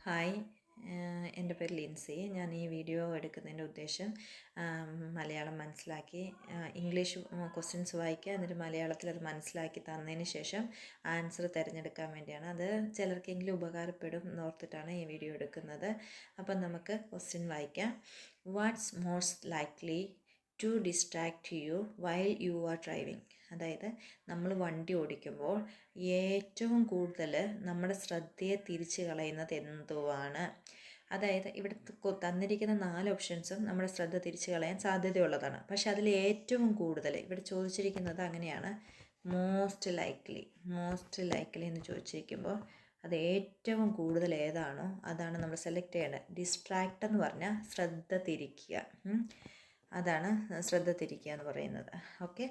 Hi, എൻ്റെ പേര് ലിൻസി. ഞാൻ ഈ വീഡിയോ എടുക്കുന്നതിൻ്റെ ഉദ്ദേശം മലയാളം മനസ്സിലാക്കി ഇംഗ്ലീഷ് ക്വസ്റ്റ്യൻസ് വായിക്കുക, എന്നിട്ട് മലയാളത്തിൽ അത് മനസ്സിലാക്കി തന്നതിന് ശേഷം ആൻസർ തിരഞ്ഞെടുക്കാൻ വേണ്ടിയാണ്. അത് ചിലർക്കെങ്കിലും ഉപകാരപ്പെടും എന്നോർത്തിട്ടാണ് ഈ വീഡിയോ എടുക്കുന്നത്. അപ്പം നമുക്ക് ക്വസ്റ്റ്യൻ വായിക്കാം. What's most likely to distract you while you are driving? അതായത് നമ്മൾ വണ്ടി ഓടിക്കുമ്പോൾ ഏറ്റവും കൂടുതൽ നമ്മുടെ ശ്രദ്ധയെ തിരിച്ചു കളയുന്നത് എന്തുവാണ്? അതായത് ഇവിടെ തന്നിരിക്കുന്ന 4 ഓപ്ഷൻസും നമ്മുടെ ശ്രദ്ധ തിരിച്ചു കളയാൻ സാധ്യതയുള്ളതാണ്. പക്ഷെ അതിൽ ഏറ്റവും കൂടുതൽ ഇവിടെ ചോദിച്ചിരിക്കുന്നത് അങ്ങനെയാണ്, മോസ്റ്റ് ലൈക്ലി എന്ന് ചോദിച്ചിരിക്കുമ്പോൾ അത് ഏറ്റവും കൂടുതൽ ഏതാണോ അതാണ് നമ്മൾ സെലക്ട് ചെയ്യേണ്ടത്. ഡിസ്ട്രാക്റ്റ് എന്ന് പറഞ്ഞാൽ ശ്രദ്ധ തിരിക്കുക, അതാണ് ശ്രദ്ധ തിരിക്കുക എന്ന് പറയുന്നത്. ഓക്കെ,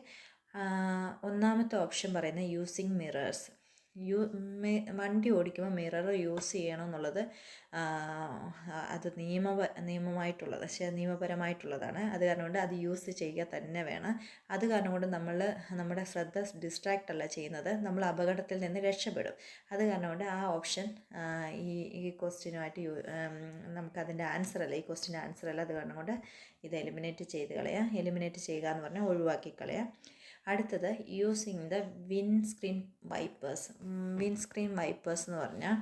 ഒന്നാമത്തെ ഓപ്ഷൻ പറയുന്നത് യൂസിങ് മിറേഴ്സ്. വണ്ടി ഓടിക്കുമ്പോൾ മിറർ യൂസ് ചെയ്യണമെന്നുള്ളത് അത് നിയമമായിട്ടുള്ളത്, നിയമപരമായിട്ടുള്ളതാണ്. അത് കാരണം കൊണ്ട് അത് യൂസ് ചെയ്യുക തന്നെ വേണം. അത് കാരണം കൊണ്ട് നമ്മുടെ ശ്രദ്ധ ഡിസ്ട്രാക്റ്റ് അല്ല ചെയ്യുന്നത്, നമ്മൾ അപകടത്തിൽ നിന്ന് രക്ഷപ്പെടും. അത് കാരണം കൊണ്ട് ആ ഓപ്ഷൻ ഈ ക്വസ്റ്റ്യനുമായിട്ട് നമുക്കതിൻ്റെ ആൻസർ അല്ല, ഈ ക്വസ്റ്റ്യൻ്റെ ആൻസർ അല്ല. അത് കാരണം കൊണ്ട് ഇത് എലിമിനേറ്റ് ചെയ്ത് കളയാം. എലിമിനേറ്റ് ചെയ്യുക എന്ന് പറഞ്ഞാൽ ഒഴിവാക്കി കളയാം. അടുത്തത് using the windscreen wipers. Windscreen wipers എന്ന് പറഞ്ഞാൽ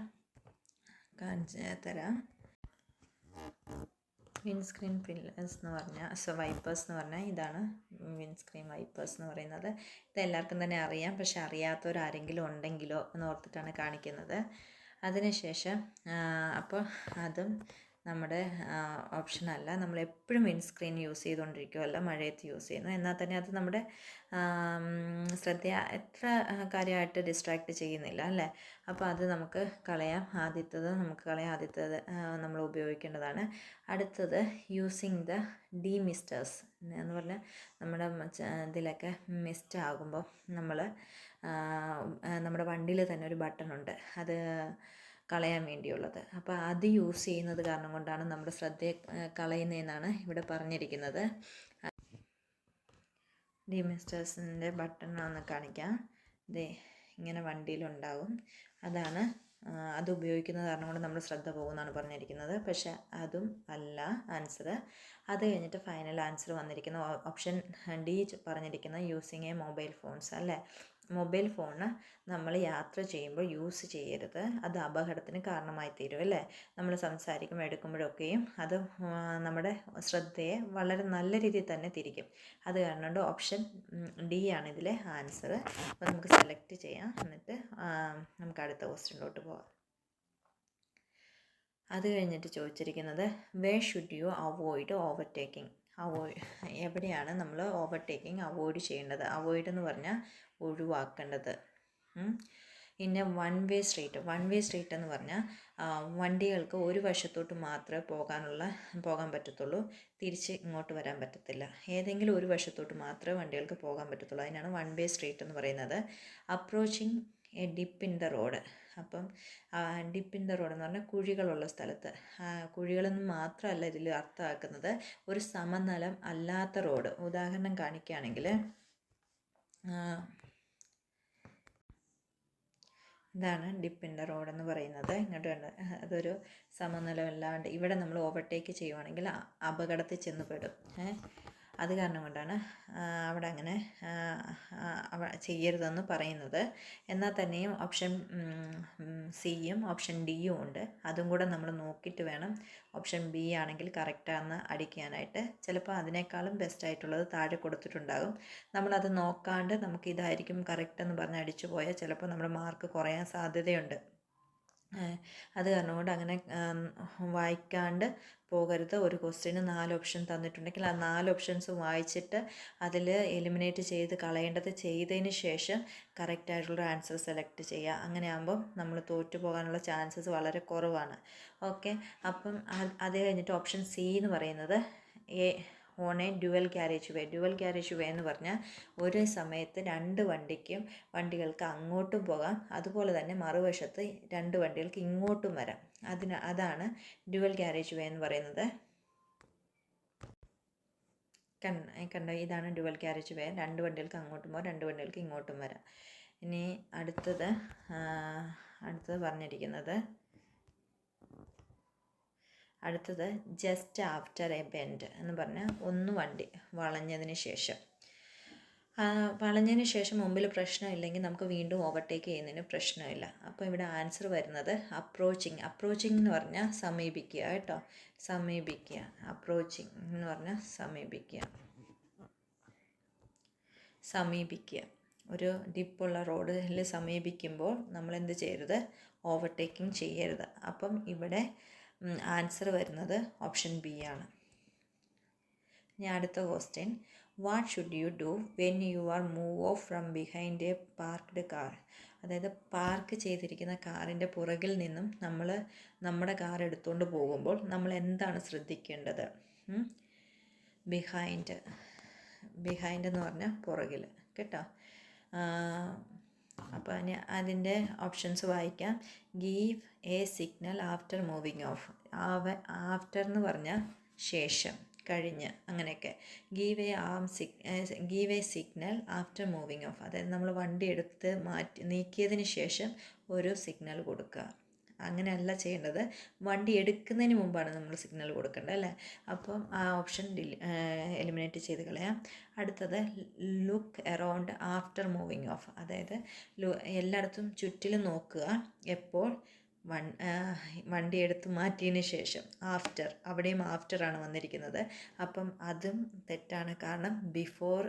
കാണിച്ച് തരാം. വിൻസ്ക്രീൻ പില്ലേഴ്സ് എന്ന് പറഞ്ഞാൽ വൈപ്പേഴ്സ് എന്ന് പറഞ്ഞാൽ ഇതാണ് വിൻസ്ക്രീൻ വൈപ്പേഴ്സ് എന്ന് പറയുന്നത്. ഇതെല്ലാവർക്കും തന്നെ അറിയാം, പക്ഷെ അറിയാത്തവരാരെങ്കിലും ഉണ്ടെങ്കിലോ എന്ന് ഓർത്തിട്ടാണ് കാണിക്കുന്നത്. അതിനുശേഷം അപ്പോൾ അതും നമ്മുടെ ഓപ്ഷനല്ല. നമ്മളെപ്പോഴും വിൻസ്ക്രീൻ യൂസ് ചെയ്തുകൊണ്ടിരിക്കുമല്ല, മഴയത്ത് യൂസ് ചെയ്യുന്നു. എന്നാൽ തന്നെ അത് നമ്മുടെ ശ്രദ്ധയെ എത്ര കാര്യമായിട്ട് ഡിസ്ട്രാക്റ്റ് ചെയ്യുന്നില്ല അല്ലേ. അപ്പോൾ അത് നമുക്ക് കളയാം. ആദ്യത്തത് നമ്മൾ ഉപയോഗിക്കേണ്ടതാണ്. അടുത്തത് യൂസിങ് ദ ഡീമിസ്റ്റേഴ്സ് എന്ന് പറഞ്ഞാൽ നമ്മുടെ ഇതിലൊക്കെ മിസ്റ്റ് ആകുമ്പോൾ നമ്മുടെ വണ്ടിയിൽ തന്നെ ഒരു ബട്ടണുണ്ട്, അത് കളയാൻ വേണ്ടിയുള്ളത്. അപ്പോൾ അത് യൂസ് ചെയ്യുന്നത് കാരണം കൊണ്ടാണ് നമ്മുടെ ശ്രദ്ധയെ കളയുന്നതെന്നാണ് ഇവിടെ പറഞ്ഞിരിക്കുന്നത്. ഡിമിസ്റ്റേഴ്സിൻ്റെ ബട്ടൺ ഒന്ന് കാണിക്കാം. ഇതേ ഇങ്ങനെ വണ്ടിയിലുണ്ടാവും. അത് ഉപയോഗിക്കുന്നത് കാരണം കൊണ്ട് നമ്മൾ ശ്രദ്ധ പോകുന്നതാണ് പറഞ്ഞിരിക്കുന്നത്. പക്ഷെ അതും അല്ല ആൻസർ. അത് കഴിഞ്ഞിട്ട് ഫൈനൽ ആൻസർ വന്നിരിക്കുന്ന ഓപ്ഷൻ ഡി പറഞ്ഞിരിക്കുന്ന യൂസിങ് എ മൊബൈൽ ഫോൺസ് അല്ലേ. മൊബൈൽ ഫോണ് നമ്മൾ യാത്ര ചെയ്യുമ്പോൾ യൂസ് ചെയ്യരുത്, അത് അപകടത്തിന് കാരണമായി തീരും അല്ലേ. നമ്മൾ സംസാരിക്കുമ്പോൾ എടുക്കുമ്പോഴൊക്കെയും അത് നമ്മുടെ ശ്രദ്ധയെ വളരെ നല്ല രീതിയിൽ തന്നെ തിരിക്കും. അത് കാരണം കൊണ്ട് ഓപ്ഷൻ ഡി ആണ് ഇതിലെ ആൻസർ. അപ്പോൾ നമുക്ക് സെലക്ട് ചെയ്യാം, എന്നിട്ട് നമുക്ക് അടുത്ത ക്വസ്റ്റ്യനിലോട്ട് പോകാം. അത് കഴിഞ്ഞിട്ട് ചോദിച്ചിരിക്കുന്നത് where should you avoid overtaking? എവിടെയാണ് നമ്മൾ ഓവർടേക്കിംഗ് അവോയ്ഡ് ചെയ്യേണ്ടത്? അവോയ്ഡ് എന്ന് പറഞ്ഞാൽ ഒഴിവാക്കേണ്ടത്. പിന്നെ വൺ വേ സ്ട്രീറ്റ് എന്ന് പറഞ്ഞാൽ വണ്ടികൾക്ക് ഒരു വശത്തോട്ട് മാത്രമേ പോകാൻ പറ്റത്തുള്ളൂ, തിരിച്ച് ഇങ്ങോട്ട് വരാൻ പറ്റത്തില്ല. ഏതെങ്കിലും ഒരു വശത്തോട്ട് മാത്രമേ വണ്ടികൾക്ക് പോകാൻ പറ്റത്തുള്ളൂ, അതിനാണ് വൺ വേ സ്ട്രീറ്റ് എന്ന് പറയുന്നത്. Approaching A dip in the road. അപ്പം ഡിപ്പ് ഇൻ ദ റോഡ് എന്ന് പറഞ്ഞാൽ കുഴികളുള്ള സ്ഥലത്ത്. കുഴികളെന്ന് മാത്രമല്ല ഇതിൽ അർത്ഥമാക്കുന്നത്, ഒരു സമതലം അല്ലാത്ത റോഡ്. ഉദാഹരണം കാണിക്കുകയാണെങ്കിൽ ഇതാണ് ഡിപ്പ് ഇൻ ദ റോഡ് എന്ന് പറയുന്നത്. ഇങ്ങോട്ട് വേണ്ട, അതൊരു സമനിലമല്ലാണ്ട് ഇവിടെ നമ്മൾ ഓവർടേക്ക് ചെയ്യുവാണെങ്കിൽ അപകടത്തിൽ ചെന്ന് പെടും. അത് കാരണം കൊണ്ടാണ് അവിടെ അങ്ങനെ ചെയ്യരുതെന്ന് പറയുന്നത്. എന്നാൽ തന്നെയും ഓപ്ഷൻ സിയും ഓപ്ഷൻ ഡിയും ഉണ്ട്, അതും കൂടെ നമ്മൾ നോക്കിയിട്ട് വേണം ഓപ്ഷൻ ബി ആണെങ്കിൽ കറക്റ്റാണെന്ന് അടിക്കാനായിട്ട്. ചിലപ്പോൾ അതിനേക്കാളും ബെസ്റ്റായിട്ടുള്ളത് താഴെ കൊടുത്തിട്ടുണ്ടാകും. നമ്മളത് നോക്കാണ്ട് നമുക്ക് ഇതായിരിക്കും കറക്റ്റ് എന്ന് പറഞ്ഞ് അടിച്ചു പോയാൽ ചിലപ്പോൾ നമ്മുടെ മാർക്ക് കുറയാൻ സാധ്യതയുണ്ട്. അത് കാരണം കൊണ്ട് അങ്ങനെ വായിക്കാണ്ട് പോകരുത്. ഒരു ക്വസ്റ്റ്യന് 4 ഓപ്ഷൻ തന്നിട്ടുണ്ടെങ്കിൽ ആ 4 ഓപ്ഷൻസ് വായിച്ചിട്ട് അതിൽ എലിമിനേറ്റ് ചെയ്തതിന് ശേഷം കറക്റ്റായിട്ടുള്ള ആൻസർ സെലക്ട് ചെയ്യുക. അങ്ങനെ ആകുമ്പം നമ്മൾ തോറ്റു പോകാനുള്ള ചാൻസസ് വളരെ കുറവാണ്. ഓക്കെ, അപ്പം അത് കഴിഞ്ഞിട്ട് ഓപ്ഷൻ സി എന്ന് പറയുന്നത് ഓൺ എ ഡ്യുവൽ ക്യാരേജ് വേ എന്ന് പറഞ്ഞാൽ ഒരേ സമയത്ത് 2 വണ്ടികൾക്ക് അങ്ങോട്ടും പോകാം, അതുപോലെ തന്നെ മറുവശത്ത് 2 വണ്ടികൾക്ക് ഇങ്ങോട്ടും വരാം. അതാണ് ഡ്യുവൽ ക്യാരേജ് വേ എന്ന് പറയുന്നത്. കണ്ടോ, ഇതാണ് ഡ്യുവൽ ക്യാരേജ് വേ. 2 വണ്ടികൾക്ക് അങ്ങോട്ടും പോകാം, 2 വണ്ടികൾക്ക് ഇങ്ങോട്ടും വരാം. ഇനി അടുത്തത് പറഞ്ഞിരിക്കുന്നത് അടുത്തത് ജസ്റ്റ് ആഫ്റ്റർ എ ബെൻഡ് എന്ന് പറഞ്ഞാൽ ഒന്ന് വണ്ടി വളഞ്ഞതിന് ശേഷം. വളഞ്ഞതിന് ശേഷം മുമ്പിൽ പ്രശ്നമില്ലെങ്കിൽ നമുക്ക് വീണ്ടും ഓവർടേക്ക് ചെയ്യുന്നതിന് പ്രശ്നമില്ല. അപ്പോൾ ഇവിടെ ആൻസർ വരുന്നത് അപ്രോച്ചിങ്. അപ്രോച്ചിങ് എന്ന് പറഞ്ഞാൽ സമീപിക്കുക കേട്ടോ, സമീപിക്കുക. അപ്രോച്ചിങ് എന്ന് പറഞ്ഞാൽ സമീപിക്കുക, സമീപിക്കുക. ഒരു ഡിപ്പുള്ള റോഡിൽ സമീപിക്കുമ്പോൾ നമ്മൾ എന്ത് ചെയ്യരുത്, ഓവർടേക്കിംഗ് ചെയ്യരുത്. അപ്പം ഇവിടെ ആൻസർ വരുന്നത് ഓപ്ഷൻ ബി ആണ്. ഇനി അടുത്ത question, what should you do when you R move off from behind A parked car? അതായത് പാർക്ക് ചെയ്തിരിക്കുന്ന കാറിൻ്റെ പുറകിൽ നിന്നും നമ്മൾ നമ്മുടെ കാർ എടുത്തുകൊണ്ട് പോകുമ്പോൾ നമ്മൾ എന്താണ് ശ്രദ്ധിക്കേണ്ടത്? ബിഹൈൻഡ്, ബിഹൈൻഡ് എന്ന് പറഞ്ഞാൽ പുറകിൽ കേട്ടോ. അപ്പോൾ അതിൻ്റെ ഓപ്ഷൻസ് വായിക്കാം. Give A signal after moving of. After എന്ന് പറഞ്ഞാൽ ശേഷം, കഴിഞ്ഞ്, അങ്ങനെയൊക്കെ. Give A signal after moving of, അതായത് നമ്മൾ വണ്ടി എടുത്ത് നീക്കിയതിന് ശേഷം ഒരു സിഗ്നൽ കൊടുക്കുക. അങ്ങനെയല്ല ചെയ്യേണ്ടത്, വണ്ടി എടുക്കുന്നതിന് മുമ്പാണ് നമ്മൾ സിഗ്നൽ കൊടുക്കേണ്ടത് അല്ലേ. അപ്പം ആ ഓപ്ഷൻ എലിമിനേറ്റ് ചെയ്ത് കളയാം. അടുത്തത് look around after moving of, അതായത് എല്ലായിടത്തും ചുറ്റിലും നോക്കുക എപ്പോൾ വണ്ടി എടുത്ത് മാറ്റിയതിന് ശേഷം. ആഫ്റ്റർ, അവിടെയും ആഫ്റ്ററാണ് വന്നിരിക്കുന്നത്. അപ്പം അതും തെറ്റാണ്. കാരണം ബിഫോർ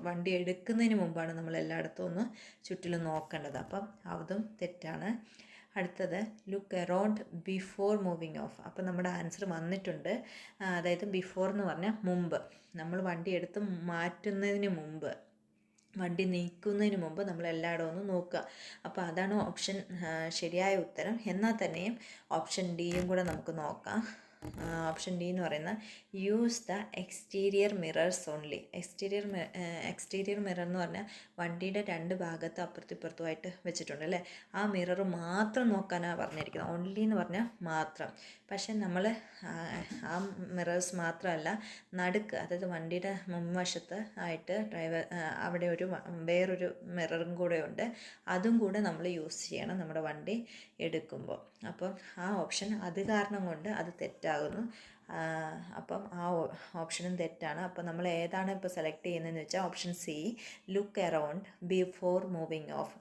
വണ്ടി എടുക്കുന്നതിന് മുമ്പാണ് നമ്മൾ എല്ലായിടത്തും ഒന്ന് ചുറ്റിലും നോക്കേണ്ടത്. അപ്പം അതും തെറ്റാണ്. അടുത്തത് look around before moving of. അപ്പം നമ്മുടെ ആൻസർ വന്നിട്ടുണ്ട്. അതായത് ബിഫോർ എന്ന് പറഞ്ഞാൽ മുമ്പ്, നമ്മൾ വണ്ടി എടുത്ത് മാറ്റുന്നതിന് മുമ്പ്, വണ്ടി നീക്കുന്നതിന് മുമ്പ് നമ്മൾ എല്ലായിടവും ഒന്ന് നോക്കുക. അപ്പോൾ അതാണ് ഓപ്ഷൻ ശരിയായ ഉത്തരം. എന്നാൽ തന്നെയും ഓപ്ഷൻ ഡിയും കൂടെ നമുക്ക് നോക്കാം. ഓപ്ഷൻ ഡി എന്ന് പറയുന്ന use the exterior mirrors only. Exterior mirror എന്ന് പറഞ്ഞാൽ വണ്ടിയുടെ രണ്ട് ഭാഗത്ത് അപ്പുറത്തുമായിട്ട് വെച്ചിട്ടുണ്ട് അല്ലേ. ആ മിറർ മാത്രം നോക്കാനാണ് പറഞ്ഞിരിക്കുന്നത്. ഓൺലി എന്ന് പറഞ്ഞാൽ മാത്രം. പക്ഷെ നമ്മൾ ആ മിറേഴ്സ് മാത്രമല്ല, നടുക്ക്, അതായത് വണ്ടിയുടെ മുൻവശത്ത് ആയിട്ട് അവിടെ വേറൊരു മിററും കൂടെ ഉണ്ട്. അതും കൂടെ നമ്മൾ യൂസ് ചെയ്യണം നമ്മുടെ വണ്ടി എടുക്കുമ്പോൾ. അപ്പം ആ ഓപ്ഷൻ അത് കാരണം കൊണ്ട് അത് തെറ്റാകുന്നു. അപ്പം ആ ഓപ്ഷനും തെറ്റാണ്. അപ്പോൾ നമ്മൾ ഏതാണ് ഇപ്പോൾ സെലക്ട് ചെയ്യുന്നതെന്ന് വെച്ചാൽ option C, look around before moving of.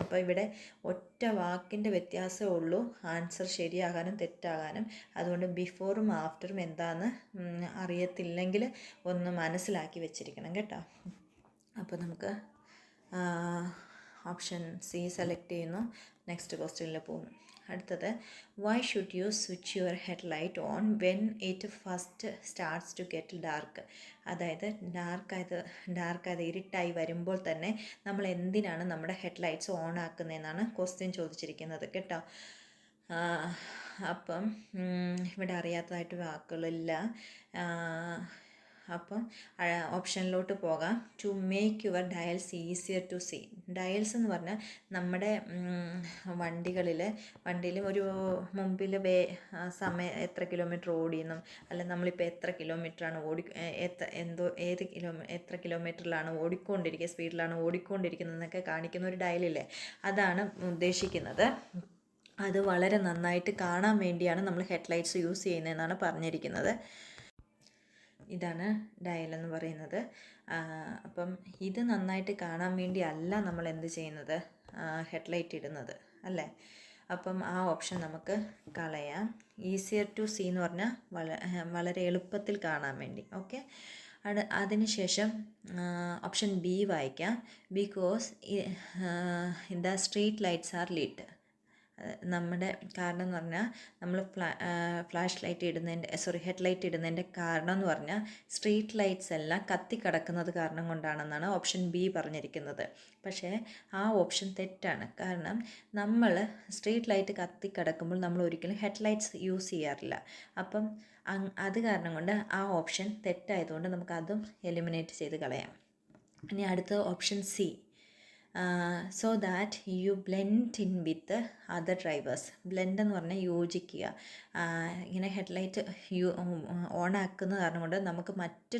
അപ്പോൾ ഇവിടെ ഒറ്റ വാക്കിൻ്റെ വ്യത്യാസമേ ഉള്ളൂ ആൻസർ ശരിയാകാനും തെറ്റാകാനും. അതുകൊണ്ട് ബിഫോറും ആഫ്റ്ററും എന്താണെന്ന് അറിയത്തില്ലെങ്കിൽ ഒന്ന് മനസ്സിലാക്കി വെച്ചിരിക്കണം കേട്ടോ. അപ്പോൾ നമുക്ക് ഓപ്ഷൻ സി സെലക്ട് ചെയ്യുന്നു. നെക്സ്റ്റ് ക്വസ്റ്റ്യനിൽ പോകുന്നു. അടുത്തത്, why should you switch your headlight on when it first starts to get dark? അതായത് ഡാർക്കായത് ഇരുട്ടായി വരുമ്പോൾ തന്നെ നമ്മൾ എന്തിനാണ് നമ്മുടെ ഹെഡ് ലൈറ്റ്സ് ഓൺ ആക്കുന്നതെന്നാണ് ക്വസ്റ്റ്യൻ ചോദിച്ചിരിക്കുന്നത് കേട്ടോ. അപ്പം ഇവിടെ അറിയാത്തതായിട്ട് വാക്കുകളില്ല. അപ്പം ഓപ്ഷനിലോട്ട് പോകാം. To make your dials easier to see. Dials എന്ന് പറഞ്ഞാൽ നമ്മുടെ വണ്ടിയിൽ ഒരു മുമ്പിൽ എത്ര കിലോമീറ്റർ ഓടിയെന്നും, അല്ല നമ്മളിപ്പോൾ എത്ര കിലോമീറ്ററാണ് എത്ര കിലോമീറ്ററിലാണ് സ്പീഡിലാണ് ഓടിക്കൊണ്ടിരിക്കുന്നതെന്നൊക്കെ കാണിക്കുന്ന ഒരു ഡയലില്ലേ, അതാണ് ഉദ്ദേശിക്കുന്നത്. അത് വളരെ നന്നായിട്ട് കാണാൻ വേണ്ടിയാണ് നമ്മൾ ഹെഡ്ലൈറ്റ്സ് യൂസ് ചെയ്യുന്നതെന്നാണ് പറഞ്ഞിരിക്കുന്നത്. ഇതാണ് ഡയൽ എന്ന് പറയുന്നത്. അപ്പം ഇത് നന്നായിട്ട് കാണാൻ വേണ്ടി അല്ല നമ്മൾ എന്ത് ചെയ്യുന്നത്, ഹെഡ്ലൈറ്റ് ഇടുന്നത് അല്ലേ. അപ്പം ആ ഓപ്ഷൻ നമുക്ക് കളയാം. ഈസിയർ ടു സീ എന്ന് പറഞ്ഞാൽ വളരെ എളുപ്പത്തിൽ കാണാൻ വേണ്ടി. ഓക്കെ, അതിനുശേഷം ഓപ്ഷൻ ബി വായിക്കാം. Because the street lights are lit. നമ്മുടെ കാരണം എന്ന് പറഞ്ഞാൽ നമ്മൾ ഹെഡ്ലൈറ്റ് ഇടുന്നതിൻ്റെ കാരണം എന്ന് പറഞ്ഞാൽ സ്ട്രീറ്റ് ലൈറ്റ്സ് എല്ലാം കത്തിക്കിടക്കുന്നത് കാരണം കൊണ്ടാണെന്നാണ് ഓപ്ഷൻ ബി പറഞ്ഞിരിക്കുന്നത്. പക്ഷേ ആ ഓപ്ഷൻ തെറ്റാണ്. കാരണം നമ്മൾ സ്ട്രീറ്റ് ലൈറ്റ് കത്തിക്കിടക്കുമ്പോൾ നമ്മൾ ഒരിക്കലും ഹെഡ്ലൈറ്റ്സ് യൂസ് ചെയ്യാറില്ല. അപ്പം അത് കാരണം കൊണ്ട് ആ ഓപ്ഷൻ തെറ്റായതുകൊണ്ട് നമുക്കതും എലിമിനേറ്റ് ചെയ്ത് കളയാം. ഇനി അടുത്ത option C, so that you blend in with other drivers. Blend എന്ന് പറഞ്ഞാൽ യോജിക്കുക. ഇങ്ങനെ ഹെഡ്ലൈറ്റ് ഓൺ ആക്കുന്ന കാരണം കൊണ്ട് നമുക്ക് മറ്റ്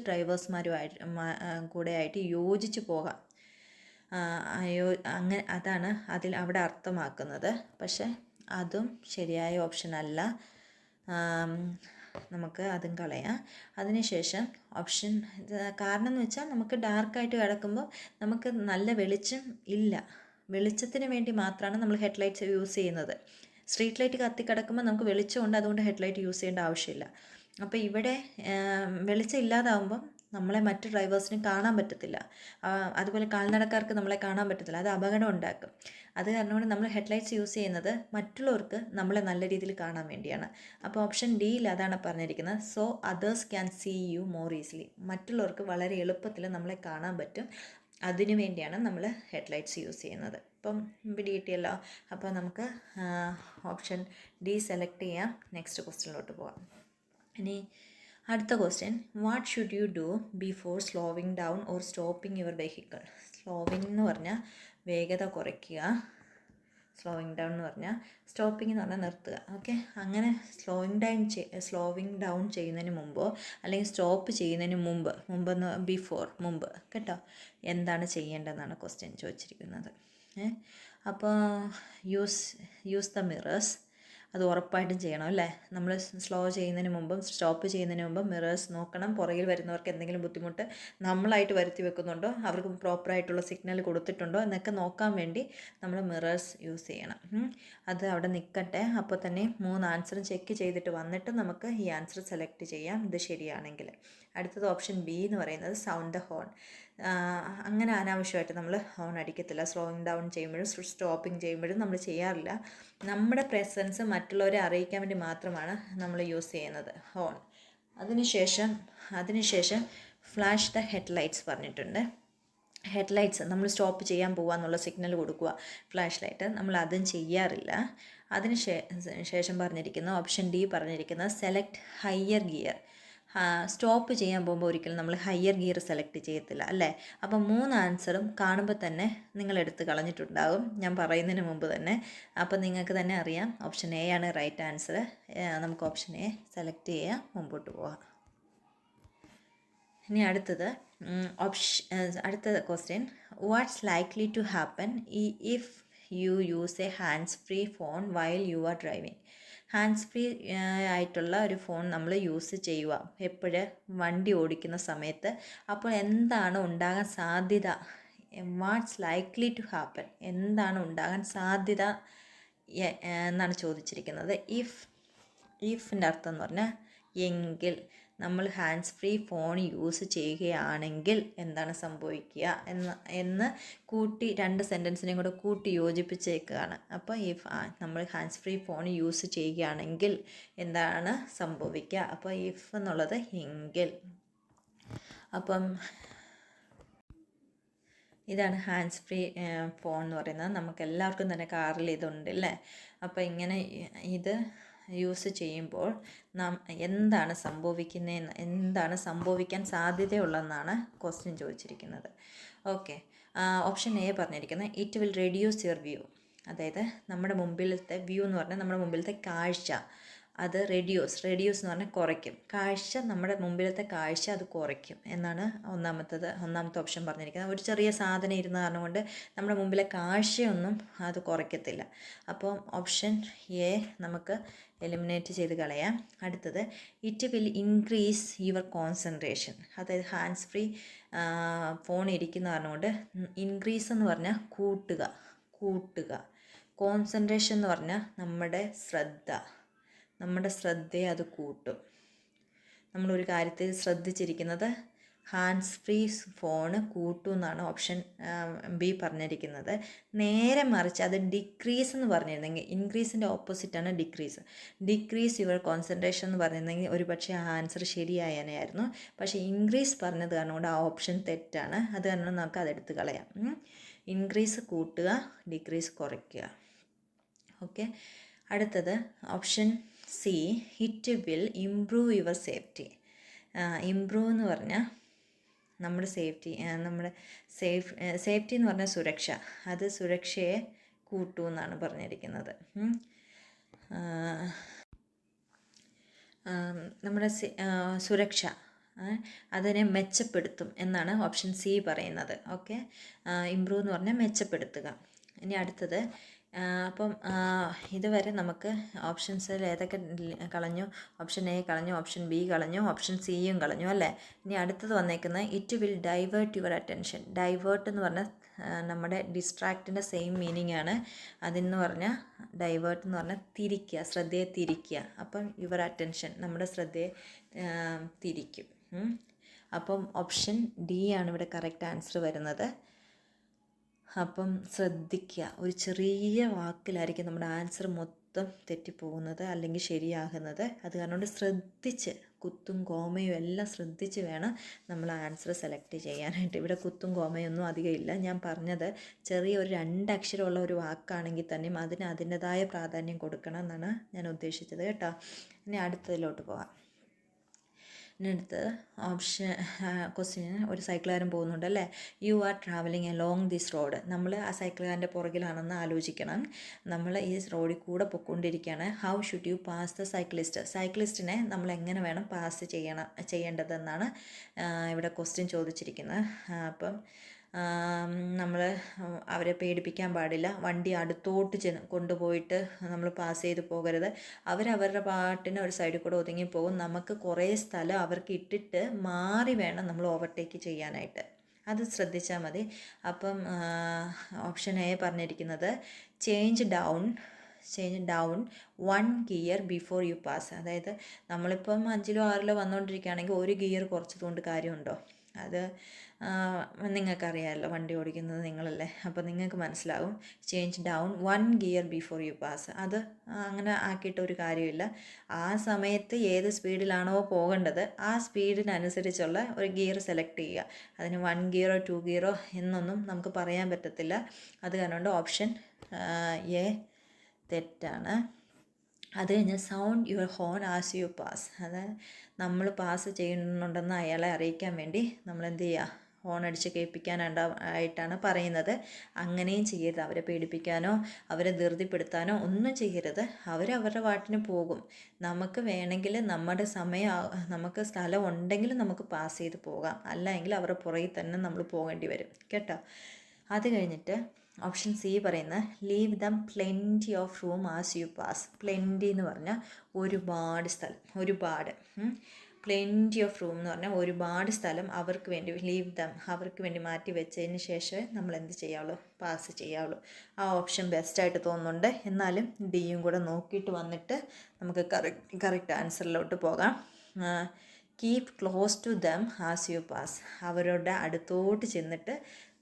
കൂടെ ആയിട്ട് യോജിച്ച് പോകാം. അതാണ് അവിടെ അർത്ഥമാക്കുന്നത്. പക്ഷെ അതും ശരിയായ ഓപ്ഷൻ അല്ല. നമുക്ക് അതും കളയാം. അതിനുശേഷം ഓപ്ഷൻ, കാരണം എന്ന് വെച്ചാൽ നമുക്ക് ഡാർക്കായിട്ട് കിടക്കുമ്പോൾ നമുക്ക് നല്ല വെളിച്ചം ഇല്ല, വെളിച്ചത്തിന് വേണ്ടി മാത്രമാണ് നമ്മൾ ഹെഡ്ലൈറ്റ്സ് യൂസ് ചെയ്യുന്നത്. സ്ട്രീറ്റ് ലൈറ്റ് കത്തിക്കിടക്കുമ്പോൾ നമുക്ക് വെളിച്ചമുണ്ട്, അതുകൊണ്ട് ഹെഡ്ലൈറ്റ് യൂസ് ചെയ്യേണ്ട ആവശ്യമില്ല. അപ്പോൾ ഇവിടെ വെളിച്ചം ഇല്ലാതാവുമ്പം നമ്മളെ മറ്റ് ഡ്രൈവേഴ്സിന് കാണാൻ പറ്റത്തില്ല, അതുപോലെ കാൽനടക്കാർക്ക് നമ്മളെ കാണാൻ പറ്റത്തില്ല, അത് അപകടം ഉണ്ടാക്കും. അത് കാരണം കൊണ്ട് നമ്മൾ ഹെഡ്ലൈറ്റ്സ് യൂസ് ചെയ്യുന്നത് മറ്റുള്ളവർക്ക് നമ്മളെ നല്ല രീതിയിൽ കാണാൻ വേണ്ടിയാണ്. അപ്പോൾ ഓപ്ഷൻ ഡിയിൽ അതാണ് പറഞ്ഞിരിക്കുന്നത്. So others can see you more easily, മറ്റുള്ളവർക്ക് വളരെ എളുപ്പത്തിൽ നമ്മളെ കാണാൻ പറ്റും, അതിനു വേണ്ടിയാണ് നമ്മൾ ഹെഡ്ലൈറ്റ്സ് യൂസ് ചെയ്യുന്നത്. ഇപ്പം പിടികിട്ടിയല്ലോ. അപ്പോൾ നമുക്ക് ഓപ്ഷൻ ഡി സെലക്ട് ചെയ്യാം. നെക്സ്റ്റ് ക്വസ്റ്റ്യനിലോട്ട് പോകാം. ഇനി അടുത്ത question, what should you do before slowing down or stopping your vehicle? Slowing എന്ന് പറഞ്ഞാൽ വേഗത കുറയ്ക്കുക, സ്ലോവിങ് ഡൗൺ എന്ന് പറഞ്ഞാൽ സ്റ്റോപ്പിംഗ് എന്ന് പറഞ്ഞാൽ നിർത്തുക. ഓക്കെ, അങ്ങനെ സ്ലോവിങ് ഡൗൺ ചെയ്യുന്നതിന് മുമ്പോ അല്ലെങ്കിൽ സ്റ്റോപ്പ് ചെയ്യുന്നതിന് മുമ്പെന്ന് മുമ്പ് കേട്ടോ, എന്താണ് ചെയ്യേണ്ടതെന്നാണ് ക്വസ്റ്റ്യൻ ചോദിച്ചിരിക്കുന്നത്. അപ്പോൾ യൂസ് ദ മിറേഴ്സ്, അത് ഉറപ്പായിട്ടും ചെയ്യണം അല്ലേ. നമ്മൾ സ്ലോ ചെയ്യുന്നതിന് മുമ്പും സ്റ്റോപ്പ് ചെയ്യുന്നതിന് മുമ്പും മിറേഴ്സ് നോക്കണം. പുറകിൽ വരുന്നവർക്ക് എന്തെങ്കിലും ബുദ്ധിമുട്ട് നമ്മളായിട്ട് വരുത്തി വെക്കുന്നുണ്ടോ, അവർക്ക് പ്രോപ്പറായിട്ടുള്ള സിഗ്നൽ കൊടുത്തിട്ടുണ്ടോ എന്നൊക്കെ നോക്കാൻ വേണ്ടി നമ്മൾ മിറേഴ്സ് യൂസ് ചെയ്യണം. അത് അവിടെ നിൽക്കട്ടെ. അപ്പോൾ തന്നെ 3 ആൻസറും ചെക്ക് ചെയ്തിട്ട് വന്നിട്ട് നമുക്ക് ഈ ആൻസർ സെലക്ട് ചെയ്യാം, ഇത് ശരിയാണെങ്കിൽ. അടുത്തത് ഓപ്ഷൻ ബി എന്ന് പറയുന്നത് സൗണ്ട് ദ ഹോൺ. അങ്ങനെ അനാവശ്യമായിട്ട് നമ്മൾ ഹോൺ അടിക്കത്തില്ല. സ്ലോയിങ് ഡൗൺ ചെയ്യുമ്പോഴും സ്റ്റോപ്പിംഗ് ചെയ്യുമ്പോഴും നമ്മൾ ചെയ്യാറില്ല. നമ്മുടെ പ്രസൻസ് മറ്റുള്ളവരെ അറിയിക്കാൻ വേണ്ടി മാത്രമാണ് നമ്മൾ യൂസ് ചെയ്യുന്നത് ഹോൺ. അതിനുശേഷം ഫ്ലാഷ് ദ ഹെഡ്ലൈറ്റ്സ് പറഞ്ഞിട്ടുണ്ട്. ഹെഡ്ലൈറ്റ്സ് നമ്മൾ സ്റ്റോപ്പ് ചെയ്യാൻ പോകാമെന്നുള്ള സിഗ്നൽ കൊടുക്കുക, ഫ്ലാഷ് ലൈറ്റ്, നമ്മൾ അതും ചെയ്യാറില്ല. അതിന് ശേഷം പറഞ്ഞിരിക്കുന്ന ഓപ്ഷൻ ഡി പറഞ്ഞിരിക്കുന്നത് സെലക്ട് ഹയർ ഗിയർ. സ്റ്റോപ്പ് ചെയ്യാൻ പോകുമ്പോൾ ഒരിക്കലും നമ്മൾ ഹയർ ഗിയർ സെലക്ട് ചെയ്യത്തില്ല അല്ലേ. അപ്പം 3 ആൻസറും കാണുമ്പോൾ തന്നെ നിങ്ങൾ എടുത്ത് കളഞ്ഞിട്ടുണ്ടാകും ഞാൻ പറയുന്നതിന് മുമ്പ് തന്നെ. അപ്പം നിങ്ങൾക്ക് തന്നെ അറിയാം ഓപ്ഷൻ എ ആണ് റൈറ്റ് ആൻസർ. നമുക്ക് ഓപ്ഷൻ എ സെലക്ട് ചെയ്യാം, മുമ്പോട്ട് പോവാം. ഇനി അടുത്ത question, what's likely to happen if you use a hands free phone while you are driving? Hands free ആയിട്ടുള്ള ഒരു ഫോൺ നമ്മൾ യൂസ് ചെയ്യുക എപ്പോഴും വണ്ടി ഓടിക്കുന്ന സമയത്ത്. അപ്പോൾ എന്താണ് ഉണ്ടാകാൻ സാധ്യത? വാട്ട്സ് ലൈക്ലി ടു ഹാപ്പൻ, എന്താണ് ഉണ്ടാകാൻ സാധ്യത എന്നാണ് ചോദിച്ചിരിക്കുന്നത്. ഇഫിൻ്റെ അർത്ഥം എന്ന് പറഞ്ഞാൽ എങ്കിൽ, നമ്മൾ ഹാൻഡ്സ് ഫ്രീ ഫോൺ യൂസ് ചെയ്യുകയാണെങ്കിൽ എന്താണ് സംഭവിക്കുക എന്ന് കൂട്ടി 2 സെൻറ്റൻസിനെയും കൂടെ കൂട്ടി യോജിപ്പിച്ചേക്കുകയാണ്. അപ്പോൾ നമ്മൾ ഹാൻഡ്സ് ഫ്രീ ഫോൺ യൂസ് ചെയ്യുകയാണെങ്കിൽ എന്താണ് സംഭവിക്കുക? അപ്പോൾ ഇഫ് എന്നുള്ളത് എങ്കിൽ. അപ്പം ഇതാണ് ഹാൻഡ്സ് ഫ്രീ ഫോൺ എന്ന് പറയുന്നത്. നമുക്ക് എല്ലാവർക്കും തന്നെ കാറിൽ ഇതുണ്ട് അല്ലേ. അപ്പോൾ ഇങ്ങനെ ഇത് യൂസ് ചെയ്യുമ്പോൾ എന്താണ് എന്താണ് സംഭവിക്കാൻ സാധ്യതയുള്ളതെന്നാണ് ക്വസ്റ്റ്യൻ ചോദിച്ചിരിക്കുന്നത്. ഓക്കെ, ഓപ്ഷൻ എ പറഞ്ഞിരിക്കുന്നത് it will reduce your view. അതായത് നമ്മുടെ മുമ്പിലത്തെ വ്യൂ എന്ന് പറഞ്ഞാൽ നമ്മുടെ മുമ്പിലത്തെ കാഴ്ച, അത് റെഡ്യൂസ് എന്ന് പറഞ്ഞാൽ കുറയ്ക്കും. നമ്മുടെ മുമ്പിലത്തെ കാഴ്ച അത് കുറയ്ക്കും എന്നാണ് ഒന്നാമത്തെ ഓപ്ഷൻ പറഞ്ഞിരിക്കുന്നത്. ഒരു ചെറിയ സാധനം ഇരുന്ന കാരണം കൊണ്ട് നമ്മുടെ മുമ്പിലെ കാഴ്ചയൊന്നും അത് കുറയ്ക്കത്തില്ല. അപ്പോൾ ഓപ്ഷൻ എ നമുക്ക് എലിമിനേറ്റ് ചെയ്ത് കളയാം. അടുത്തത് it will increase your concentration. അതായത് ഹാൻഡ്സ് ഫ്രീ ഫോൺ ഇരിക്കുന്ന കാരണം കൊണ്ട് ഇൻക്രീസ് എന്ന് പറഞ്ഞാൽ കൂട്ടുക. കോൺസെൻട്രേഷൻ എന്ന് പറഞ്ഞാൽ നമ്മുടെ ശ്രദ്ധയെ അത് കൂട്ടും. നമ്മളൊരു കാര്യത്തിൽ ശ്രദ്ധിച്ചിരിക്കുന്നത് ഹാൻഡ്സ് ഫ്രീ ഫോണ് കൂട്ടും എന്നാണ് ഓപ്ഷൻ ബി പറഞ്ഞിരിക്കുന്നത്. നേരെ മറിച്ച് അത് ഡിക്രീസ് എന്ന് പറഞ്ഞിരുന്നെങ്കിൽ, ഇൻക്രീസിൻ്റെ ഓപ്പോസിറ്റാണ് ഡിക്രീസ് യുവർ കോൺസെൻട്രേഷൻ എന്ന് പറഞ്ഞിരുന്നെങ്കിൽ ഒരു പക്ഷേ ആ ആൻസർ ശരിയായേനെയായിരുന്നു. പക്ഷേ ഇൻക്രീസ് പറഞ്ഞത് കാരണം കൊണ്ട് ആ ഓപ്ഷൻ തെറ്റാണ്. അത് കാരണം നമുക്ക് അതെടുത്ത് കളയാം. ഇൻക്രീസ് കൂട്ടുക, ഡിക്രീസ് കുറയ്ക്കുക. ഓക്കെ, അടുത്തത് option C it will improve your safety. Improve എന്ന് പറഞ്ഞാൽ നമ്മുടെ സേഫ്റ്റി എന്ന് പറഞ്ഞാൽ സുരക്ഷ, അത് സുരക്ഷയെ കൂട്ടും എന്നാണ് പറഞ്ഞിരിക്കുന്നത്. നമ്മുടെ സുരക്ഷ അതിനെ മെച്ചപ്പെടുത്തും എന്നാണ് ഓപ്ഷൻ സി പറയുന്നത്. ഓക്കെ, ഇംപ്രൂവ് എന്ന് പറഞ്ഞാൽ മെച്ചപ്പെടുത്തുക. ഇനി അടുത്തത് അപ്പം ഇതുവരെ നമുക്ക് ഓപ്ഷൻസിൽ ഏതൊക്കെ കളഞ്ഞു? ഓപ്ഷൻ എ കളഞ്ഞു, ഓപ്ഷൻ ബി കളഞ്ഞു, ഓപ്ഷൻ സിയും കളഞ്ഞു അല്ലേ. ഇനി അടുത്തത് വന്നേക്കുന്നത് it will divert your attention. Divert എന്ന് പറഞ്ഞാൽ നമ്മുടെ ഡിസ്ട്രാക്റ്റിൻ്റെ സെയിം മീനിങ് ആണ്. അതെന്ന് പറഞ്ഞാൽ ഡൈവേർട്ട് എന്ന് പറഞ്ഞാൽ തിരിക്കുക, ശ്രദ്ധയെ തിരിക്കുക. അപ്പം യുവർ അറ്റൻഷൻ നമ്മുടെ ശ്രദ്ധയെ തിരിക്കും. അപ്പം ഓപ്ഷൻ ഡി ആണ് ഇവിടെ കറക്റ്റ് ആൻസർ വരുന്നത്. അപ്പം ശ്രദ്ധിക്കുക, ഒരു ചെറിയ വാക്കിലായിരിക്കും നമ്മുടെ ആൻസർ മൊത്തം തെറ്റിപ്പോകുന്നത് അല്ലെങ്കിൽ ശരിയാകുന്നത്. അത് കാരണം ശ്രദ്ധിച്ച് കുത്തും കോമയും എല്ലാം ശ്രദ്ധിച്ച് വേണം നമ്മൾ ആൻസർ സെലക്ട് ചെയ്യാനായിട്ട്. ഇവിടെ കുത്തും കോമയൊന്നും അധികം ഇല്ല. ഞാൻ പറഞ്ഞത് ചെറിയൊരു 2 അക്ഷരമുള്ള ഒരു വാക്കാണെങ്കിൽ തന്നെയും അതിന് അതിൻ്റെതായ പ്രാധാന്യം കൊടുക്കണം എന്നാണ് ഞാൻ ഉദ്ദേശിച്ചത് കേട്ടോ. ഇനി അടുത്തതിലോട്ട് പോകാം. അടുത്ത് ഓപ്ഷൻ ക്വസ്റ്റ്യന് ഒരു സൈക്കിളുകാരൻ പോകുന്നുണ്ട് അല്ലേ. You are travelling along this road. നമ്മൾ ആ സൈക്കിളുകാരൻ്റെ പുറകിലാണെന്ന് ആലോചിക്കണം. നമ്മൾ ഈ റോഡിൽ കൂടെ പൊയ്ക്കൊണ്ടിരിക്കുകയാണ്. How should you pass the cyclist. സൈക്ലിസ്റ്റിനെ നമ്മൾ എങ്ങനെ വേണം പാസ് ചെയ്യേണ്ടതെന്നാണ് ഇവിടെ ക്വസ്റ്റ്യൻ ചോദിച്ചിരിക്കുന്നത്. അപ്പം നമ്മൾ അവരെ പേടിപ്പിക്കാൻ പാടില്ല. വണ്ടി അടുത്തോട്ട് കൊണ്ടുപോയിട്ട് നമ്മൾ പാസ് ചെയ്ത് പോകരുത്. അവരവരുടെ പാട്ടിന് ഒരു സൈഡിൽ കൂടെ ഒതുങ്ങിപ്പോകും. നമുക്ക് കുറേ സ്ഥലം അവർക്ക് ഇട്ടിട്ട് മാറി വേണം നമ്മൾ ഓവർടേക്ക് ചെയ്യാനായിട്ട്. അത് ശ്രദ്ധിച്ചാൽ മതി. അപ്പം ഓപ്ഷൻ എ പറഞ്ഞിരിക്കുന്നത് change down 1 gear before you pass. അതായത് നമ്മളിപ്പം 5ലോ 6ലോ വന്നുകൊണ്ടിരിക്കുകയാണെങ്കിൽ ഒരു ഗിയർ കുറച്ചതുകൊണ്ട് കാര്യമുണ്ടോ? അത് നിങ്ങൾക്കറിയാമല്ലോ, വണ്ടി ഓടിക്കുന്നത് നിങ്ങളല്ലേ, അപ്പോൾ നിങ്ങൾക്ക് മനസ്സിലാവും. Change down 1 gear before you pass. അത് അങ്ങനെ ആക്കിയിട്ടൊരു കാര്യമില്ല. ആ സമയത്ത് ഏത് സ്പീഡിലാണോ പോകേണ്ടത് ആ സ്പീഡിനനുസരിച്ചുള്ള ഒരു ഗിയർ സെലക്ട് ചെയ്യുക. അതിന് 1 ഗിയറോ 2 ഗിയറോ എന്നൊന്നും നമുക്ക് പറയാൻ പറ്റത്തില്ല. അത് കാരണം ഓപ്ഷൻ എ തെറ്റാണ്. അത് കഴിഞ്ഞാൽ sound your horn as you pass. അതായത് നമ്മൾ പാസ് ചെയ്യുന്നുണ്ടെന്ന് അയാളെ അറിയിക്കാൻ വേണ്ടി നമ്മൾ എന്ത് ചെയ്യുക, ഹോൺ അടിച്ച് കേൾപ്പിക്കാനായിട്ടാണ് പറയുന്നത്. അങ്ങനെയും ചെയ്യരുത്. അവരെ പേടിപ്പിക്കാനോ അവരെ ധൃതിപ്പെടുത്താനോ ഒന്നും ചെയ്യരുത്. അവരവരുടെ പാട്ടിന് പോകും. നമുക്ക് വേണമെങ്കിൽ നമ്മുടെ നമുക്ക് സ്ഥലം ഉണ്ടെങ്കിൽ നമുക്ക് പാസ് ചെയ്ത് പോകാം. അല്ലെങ്കിൽ അവരുടെ പുറകിൽ തന്നെ നമ്മൾ പോകേണ്ടി വരും കേട്ടോ. അത് കഴിഞ്ഞിട്ട് ഓപ്ഷൻ സി പറയുന്ന leave dum plenty of room as you pass. Plenty എന്ന് പറഞ്ഞാൽ ഒരുപാട് സ്ഥലം, ഒരുപാട്. പ്ലെൻറ്റി ഓഫ് റൂം എന്ന് പറഞ്ഞാൽ ഒരുപാട് സ്ഥലം അവർക്ക് വേണ്ടി, ലീവ് ദം അവർക്ക് വേണ്ടി മാറ്റി വെച്ചതിന് ശേഷമേ നമ്മൾ എന്ത് ചെയ്യാവുള്ളൂ, പാസ് ചെയ്യാവുള്ളൂ. ആ ഓപ്ഷൻ ബെസ്റ്റായിട്ട് തോന്നുന്നുണ്ട്. എന്നാലും ഡിയും കൂടെ നോക്കിയിട്ട് വന്നിട്ട് നമുക്ക് കറക്റ്റ് ആൻസറിലോട്ട് പോകാം. Keep close to them as you pass. അവരുടെ അടുത്തോട്ട് ചെന്നിട്ട്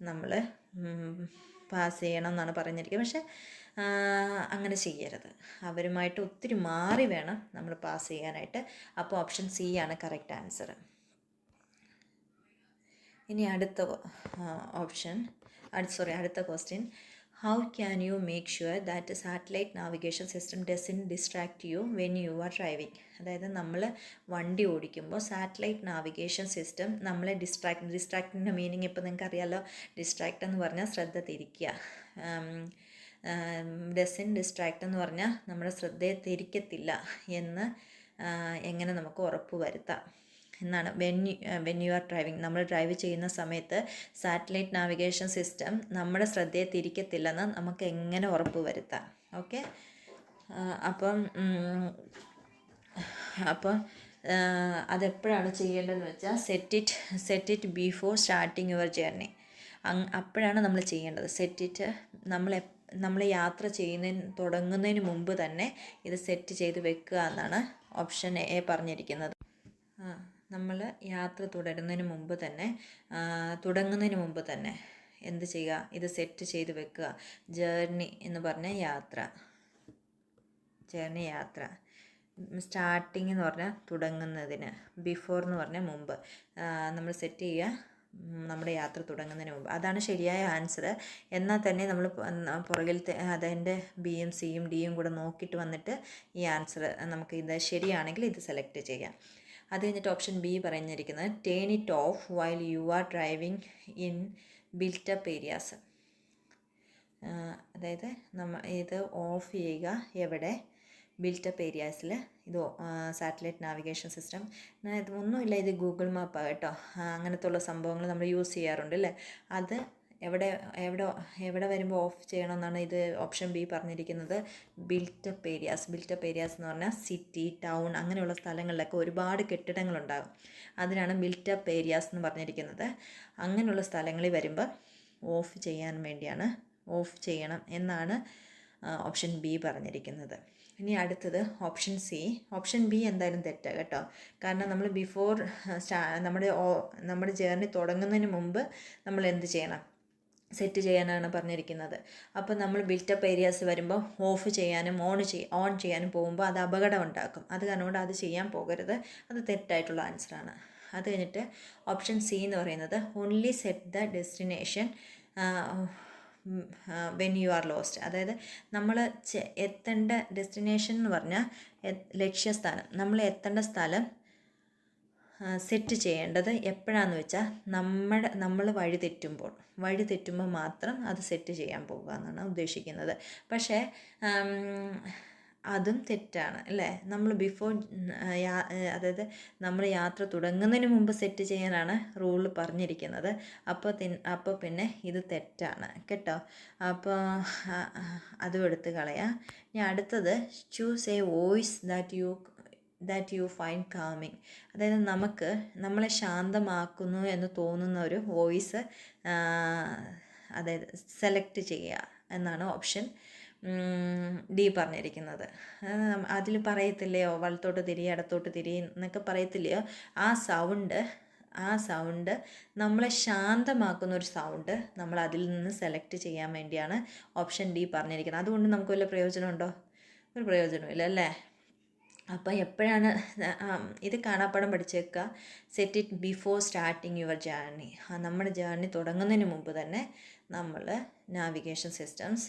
നമ്മൾ പാസ് ചെയ്യണം എന്നാണ് പറഞ്ഞിരിക്കുന്നത്. പക്ഷേ അങ്ങനെ ചെയ്യരുത്. അവരുമായിട്ട് ഒത്തിരി മാറി വേണം നമ്മൾ പാസ് ചെയ്യാനായിട്ട്. അപ്പോൾ ഓപ്ഷൻ സി ആണ് കറക്റ്റ് ആൻസർ. ഇനി അടുത്ത question, how can you make sure that satellite navigation system doesn't distract you when you are driving. അതായത് നമ്മൾ വണ്ടി ഓടിക്കുമ്പോൾ സാറ്റലൈറ്റ് നാവിഗേഷൻ സിസ്റ്റം നമ്മളെ ഡിസ്ട്രാക്റ്റിൻ്റെ മീനിങ് ഇപ്പോൾ നിങ്ങൾക്ക് അറിയാമല്ലോ. ഡിസ്ട്രാക്റ്റ് എന്ന് പറഞ്ഞാൽ ശ്രദ്ധ തിരിക്കുക. ഡസൻറ്റ് ഡിസ്ട്രാക്റ്റ് എന്ന് പറഞ്ഞാൽ നമ്മുടെ ശ്രദ്ധയെ തിരിക്കത്തില്ല എന്ന് എങ്ങനെ നമുക്ക് ഉറപ്പ് വരുത്താം എന്നാണ്. വെൻ യു ആർ ഡ്രൈവിംഗ്, നമ്മൾ ഡ്രൈവ് ചെയ്യുന്ന സമയത്ത് സാറ്റലൈറ്റ് നാവിഗേഷൻ സിസ്റ്റം നമ്മുടെ ശ്രദ്ധയെ തിരിക്കത്തില്ലെന്ന് നമുക്ക് എങ്ങനെ ഉറപ്പ് വരുത്താം? ഓക്കെ. അപ്പം അതെപ്പോഴാണ് ചെയ്യേണ്ടതെന്ന് വെച്ചാൽ set it before starting your journey. അപ്പോഴാണ് നമ്മൾ ചെയ്യേണ്ടത്. സെറ്റ് ഇറ്റ് നമ്മൾ യാത്ര തുടങ്ങുന്നതിന് മുമ്പ് തന്നെ ഇത് സെറ്റ് ചെയ്ത് വെക്കുക എന്നാണ് ഓപ്ഷൻ എ പറഞ്ഞിരിക്കുന്നത്. നമ്മൾ യാത്ര തുടങ്ങുന്നതിന് മുമ്പ് തന്നെ എന്ത് ചെയ്യുക, ഇത് സെറ്റ് ചെയ്ത് വെക്കുക. ജേർണി എന്ന് പറഞ്ഞാൽ യാത്ര. സ്റ്റാർട്ടിങ് എന്ന് പറഞ്ഞാൽ തുടങ്ങുന്നതിന്, ബിഫോർ എന്ന് പറഞ്ഞാൽ മുമ്പ്. നമ്മൾ സെറ്റ് ചെയ്യുക നമ്മുടെ യാത്ര തുടങ്ങുന്നതിന് മുമ്പ്. അതാണ് ശരിയായ ആൻസർ. എന്നാൽ തന്നെ നമ്മൾ പുറകിലത്തെ അതിൻ്റെ ബിയും സിയും ഡിയും കൂടെ നോക്കിയിട്ട് വന്നിട്ട് ഈ ആൻസർ നമുക്ക് ഇത് ശരിയാണെങ്കിൽ ഇത് സെലക്ട് ചെയ്യാം. അത് കഴിഞ്ഞിട്ട് ഓപ്ഷൻ ബി പറഞ്ഞിരിക്കുന്നത് turn it off while you are driving in built-up areas. അതായത് ഇത് ഓഫ് ചെയ്യുക എവിടെ? ബിൽറ്റപ്പ് ഏരിയാസിൽ. ഇത് സാറ്റലൈറ്റ് നാവിഗേഷൻ സിസ്റ്റം ഒന്നുമില്ല, ഇത് ഗൂഗിൾ മാപ്പാണ് കേട്ടോ. അങ്ങനത്തെ ഉള്ള സംഭവങ്ങൾ നമ്മൾ യൂസ് ചെയ്യാറുണ്ട് അല്ലേ. അത് എവിടെ എവിടെ എവിടെ വരുമ്പോൾ ഓഫ് ചെയ്യണമെന്നാണ് ഇത് ഓപ്ഷൻ ബി പറഞ്ഞിരിക്കുന്നത്. ബിൽറ്റപ്പ് ഏരിയാസ് എന്ന് പറഞ്ഞാൽ സിറ്റി, ടൗൺ അങ്ങനെയുള്ള സ്ഥലങ്ങളിലൊക്കെ ഒരുപാട് കെട്ടിടങ്ങളുണ്ടാകും. അതിനാണ് ബിൽറ്റപ്പ് ഏരിയാസ് എന്ന് പറഞ്ഞിരിക്കുന്നത്. അങ്ങനെയുള്ള സ്ഥലങ്ങളിൽ വരുമ്പോൾ ഓഫ് ചെയ്യാൻ വേണ്ടിയാണ്, ഓഫ് ചെയ്യണം എന്നാണ് ഓപ്ഷൻ ബി പറഞ്ഞിരിക്കുന്നത്. ഇനി അടുത്തത് ഓപ്ഷൻ സി. ഓപ്ഷൻ ബി എന്തായാലും തെറ്റാണ് കേട്ടോ. കാരണം നമ്മൾ ബിഫോർ നമ്മുടെ ജേർണി തുടങ്ങുന്നതിന് മുമ്പ് നമ്മൾ എന്ത് ചെയ്യണം, സെറ്റ് ചെയ്യാനാണ് പറഞ്ഞിരിക്കുന്നത്. അപ്പോൾ നമ്മൾ ബിൽറ്റപ്പ് ഏരിയാസ് വരുമ്പോൾ ഓഫ് ചെയ്യാനും ഓൺ ചെയ്യാനും പോകുമ്പോൾ അത് അപകടം ഉണ്ടാക്കും. അത് കാരണം കൊണ്ട് അത് ചെയ്യാൻ പോകരുത്. അത് തെറ്റായിട്ടുള്ള ആൻസറാണ്. അത് കഴിഞ്ഞിട്ട് ഓപ്ഷൻ സി എന്ന് പറയുന്നത് only set the destination when you are lost. അതായത് നമ്മൾ എത്തേണ്ട ഡെസ്റ്റിനേഷൻ എന്ന് പറഞ്ഞാൽ ലക്ഷ്യസ്ഥാനം, നമ്മൾ എത്തേണ്ട സ്ഥലം സെറ്റ് ചെയ്യേണ്ടത് എപ്പോഴാണെന്ന് വെച്ചാൽ നമ്മൾ വഴി തെറ്റുമ്പോൾ മാത്രം അത് സെറ്റ് ചെയ്യാൻ പോകുക എന്നാണ് ഉദ്ദേശിക്കുന്നത്. പക്ഷേ അതും തെറ്റാണ് അല്ലേ. നമ്മൾ ബിഫോർ അതായത് നമ്മൾ യാത്ര തുടങ്ങുന്നതിന് മുമ്പ് സെറ്റ് ചെയ്യാനാണ് റൂൾ പറഞ്ഞിരിക്കുന്നത്. അപ്പോൾ പിന്നെ ഇത് തെറ്റാണ് കേട്ടോ. അപ്പോൾ അതും എടുത്ത് കളയാം. ഇനി അടുത്തത് choose A voice that you find calming. അതായത് നമ്മളെ ശാന്തമാക്കുന്നു എന്ന് തോന്നുന്ന ഒരു വോയിസ് അതായത് സെലക്ട് ചെയ്യുക എന്നാണ് ഓപ്ഷൻ ഡി പറഞ്ഞിരിക്കുന്നത്. അതിൽ പറയത്തില്ലയോ വലത്തോട്ട് തിരി ഇടത്തോട്ട് തിരി എന്നൊക്കെ പറയത്തില്ലയോ, ആ സൗണ്ട് നമ്മളെ ശാന്തമാക്കുന്ന ഒരു സൗണ്ട് നമ്മൾ അതിൽ നിന്ന് സെലക്ട് ചെയ്യാൻ വേണ്ടിയാണ് ഓപ്ഷൻ ഡി പറഞ്ഞിരിക്കുന്നത്. അതുകൊണ്ട് നമുക്ക് വല്ല പ്രയോജനമുണ്ടോ? ഒരു പ്രയോജനമില്ല അല്ലേ. അപ്പോൾ എപ്പോഴാണ് ഇത് കാണാപ്പാടം പഠിച്ചേക്കുക. Set it before starting your journey. നമ്മുടെ ജേർണി തുടങ്ങുന്നതിന് മുമ്പ് തന്നെ നമ്മൾ നാവിഗേഷൻ സിസ്റ്റംസ്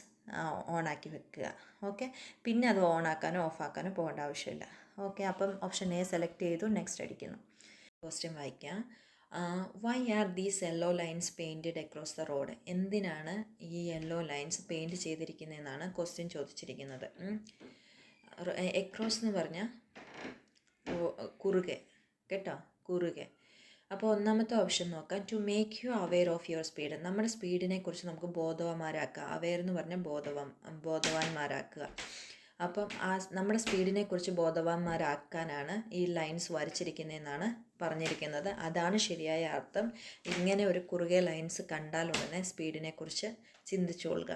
ഓണാക്കി വെക്കുക. ഓക്കെ, പിന്നെ അത് ഓണാക്കാനോ ഓഫാക്കാനോ പോകേണ്ട ആവശ്യമില്ല. ഓക്കെ, അപ്പം ഓപ്ഷൻ എ സെലക്ട് ചെയ്തു, നെക്സ്റ്റ് അടിക്കുന്നു. ക്വസ്റ്റ്യൻ വായിക്കാം. Why are these yellow lines painted across the road? എന്തിനാണ് ഈ യെല്ലോ ലൈൻസ് പെയിൻറ്റ് ചെയ്തിരിക്കുന്നതെന്നാണ് ക്വസ്റ്റ്യൻ ചോദിച്ചിരിക്കുന്നത്. എക്രോസ് എന്ന് പറഞ്ഞാൽ കുറുകെ കേട്ടോ, കുറുകെ. അപ്പോൾ ഒന്നാമത്തെ ഓപ്ഷൻ നോക്കാം. To make you aware of your speed. നമ്മുടെ സ്പീഡിനെ കുറിച്ച് നമുക്ക് ബോധവാന്മാരാക്കുക. അവെയർ എന്ന് പറഞ്ഞാൽ ബോധവാന്മാരാക്കുക. അപ്പം നമ്മുടെ സ്പീഡിനെ കുറിച്ച് ബോധവാന്മാരാക്കാനാണ് ഈ ലൈൻസ് വരച്ചിരിക്കുന്നതെന്നാണ് പറഞ്ഞിരിക്കുന്നത്. അതാണ് ശരിയായ അർത്ഥം. ഇങ്ങനെ ഒരു കുറുകെ ലൈൻസ് കണ്ടാൽ ഉടനെ സ്പീഡിനെ കുറിച്ച് ചിന്തിച്ചുകൊള്ളുക.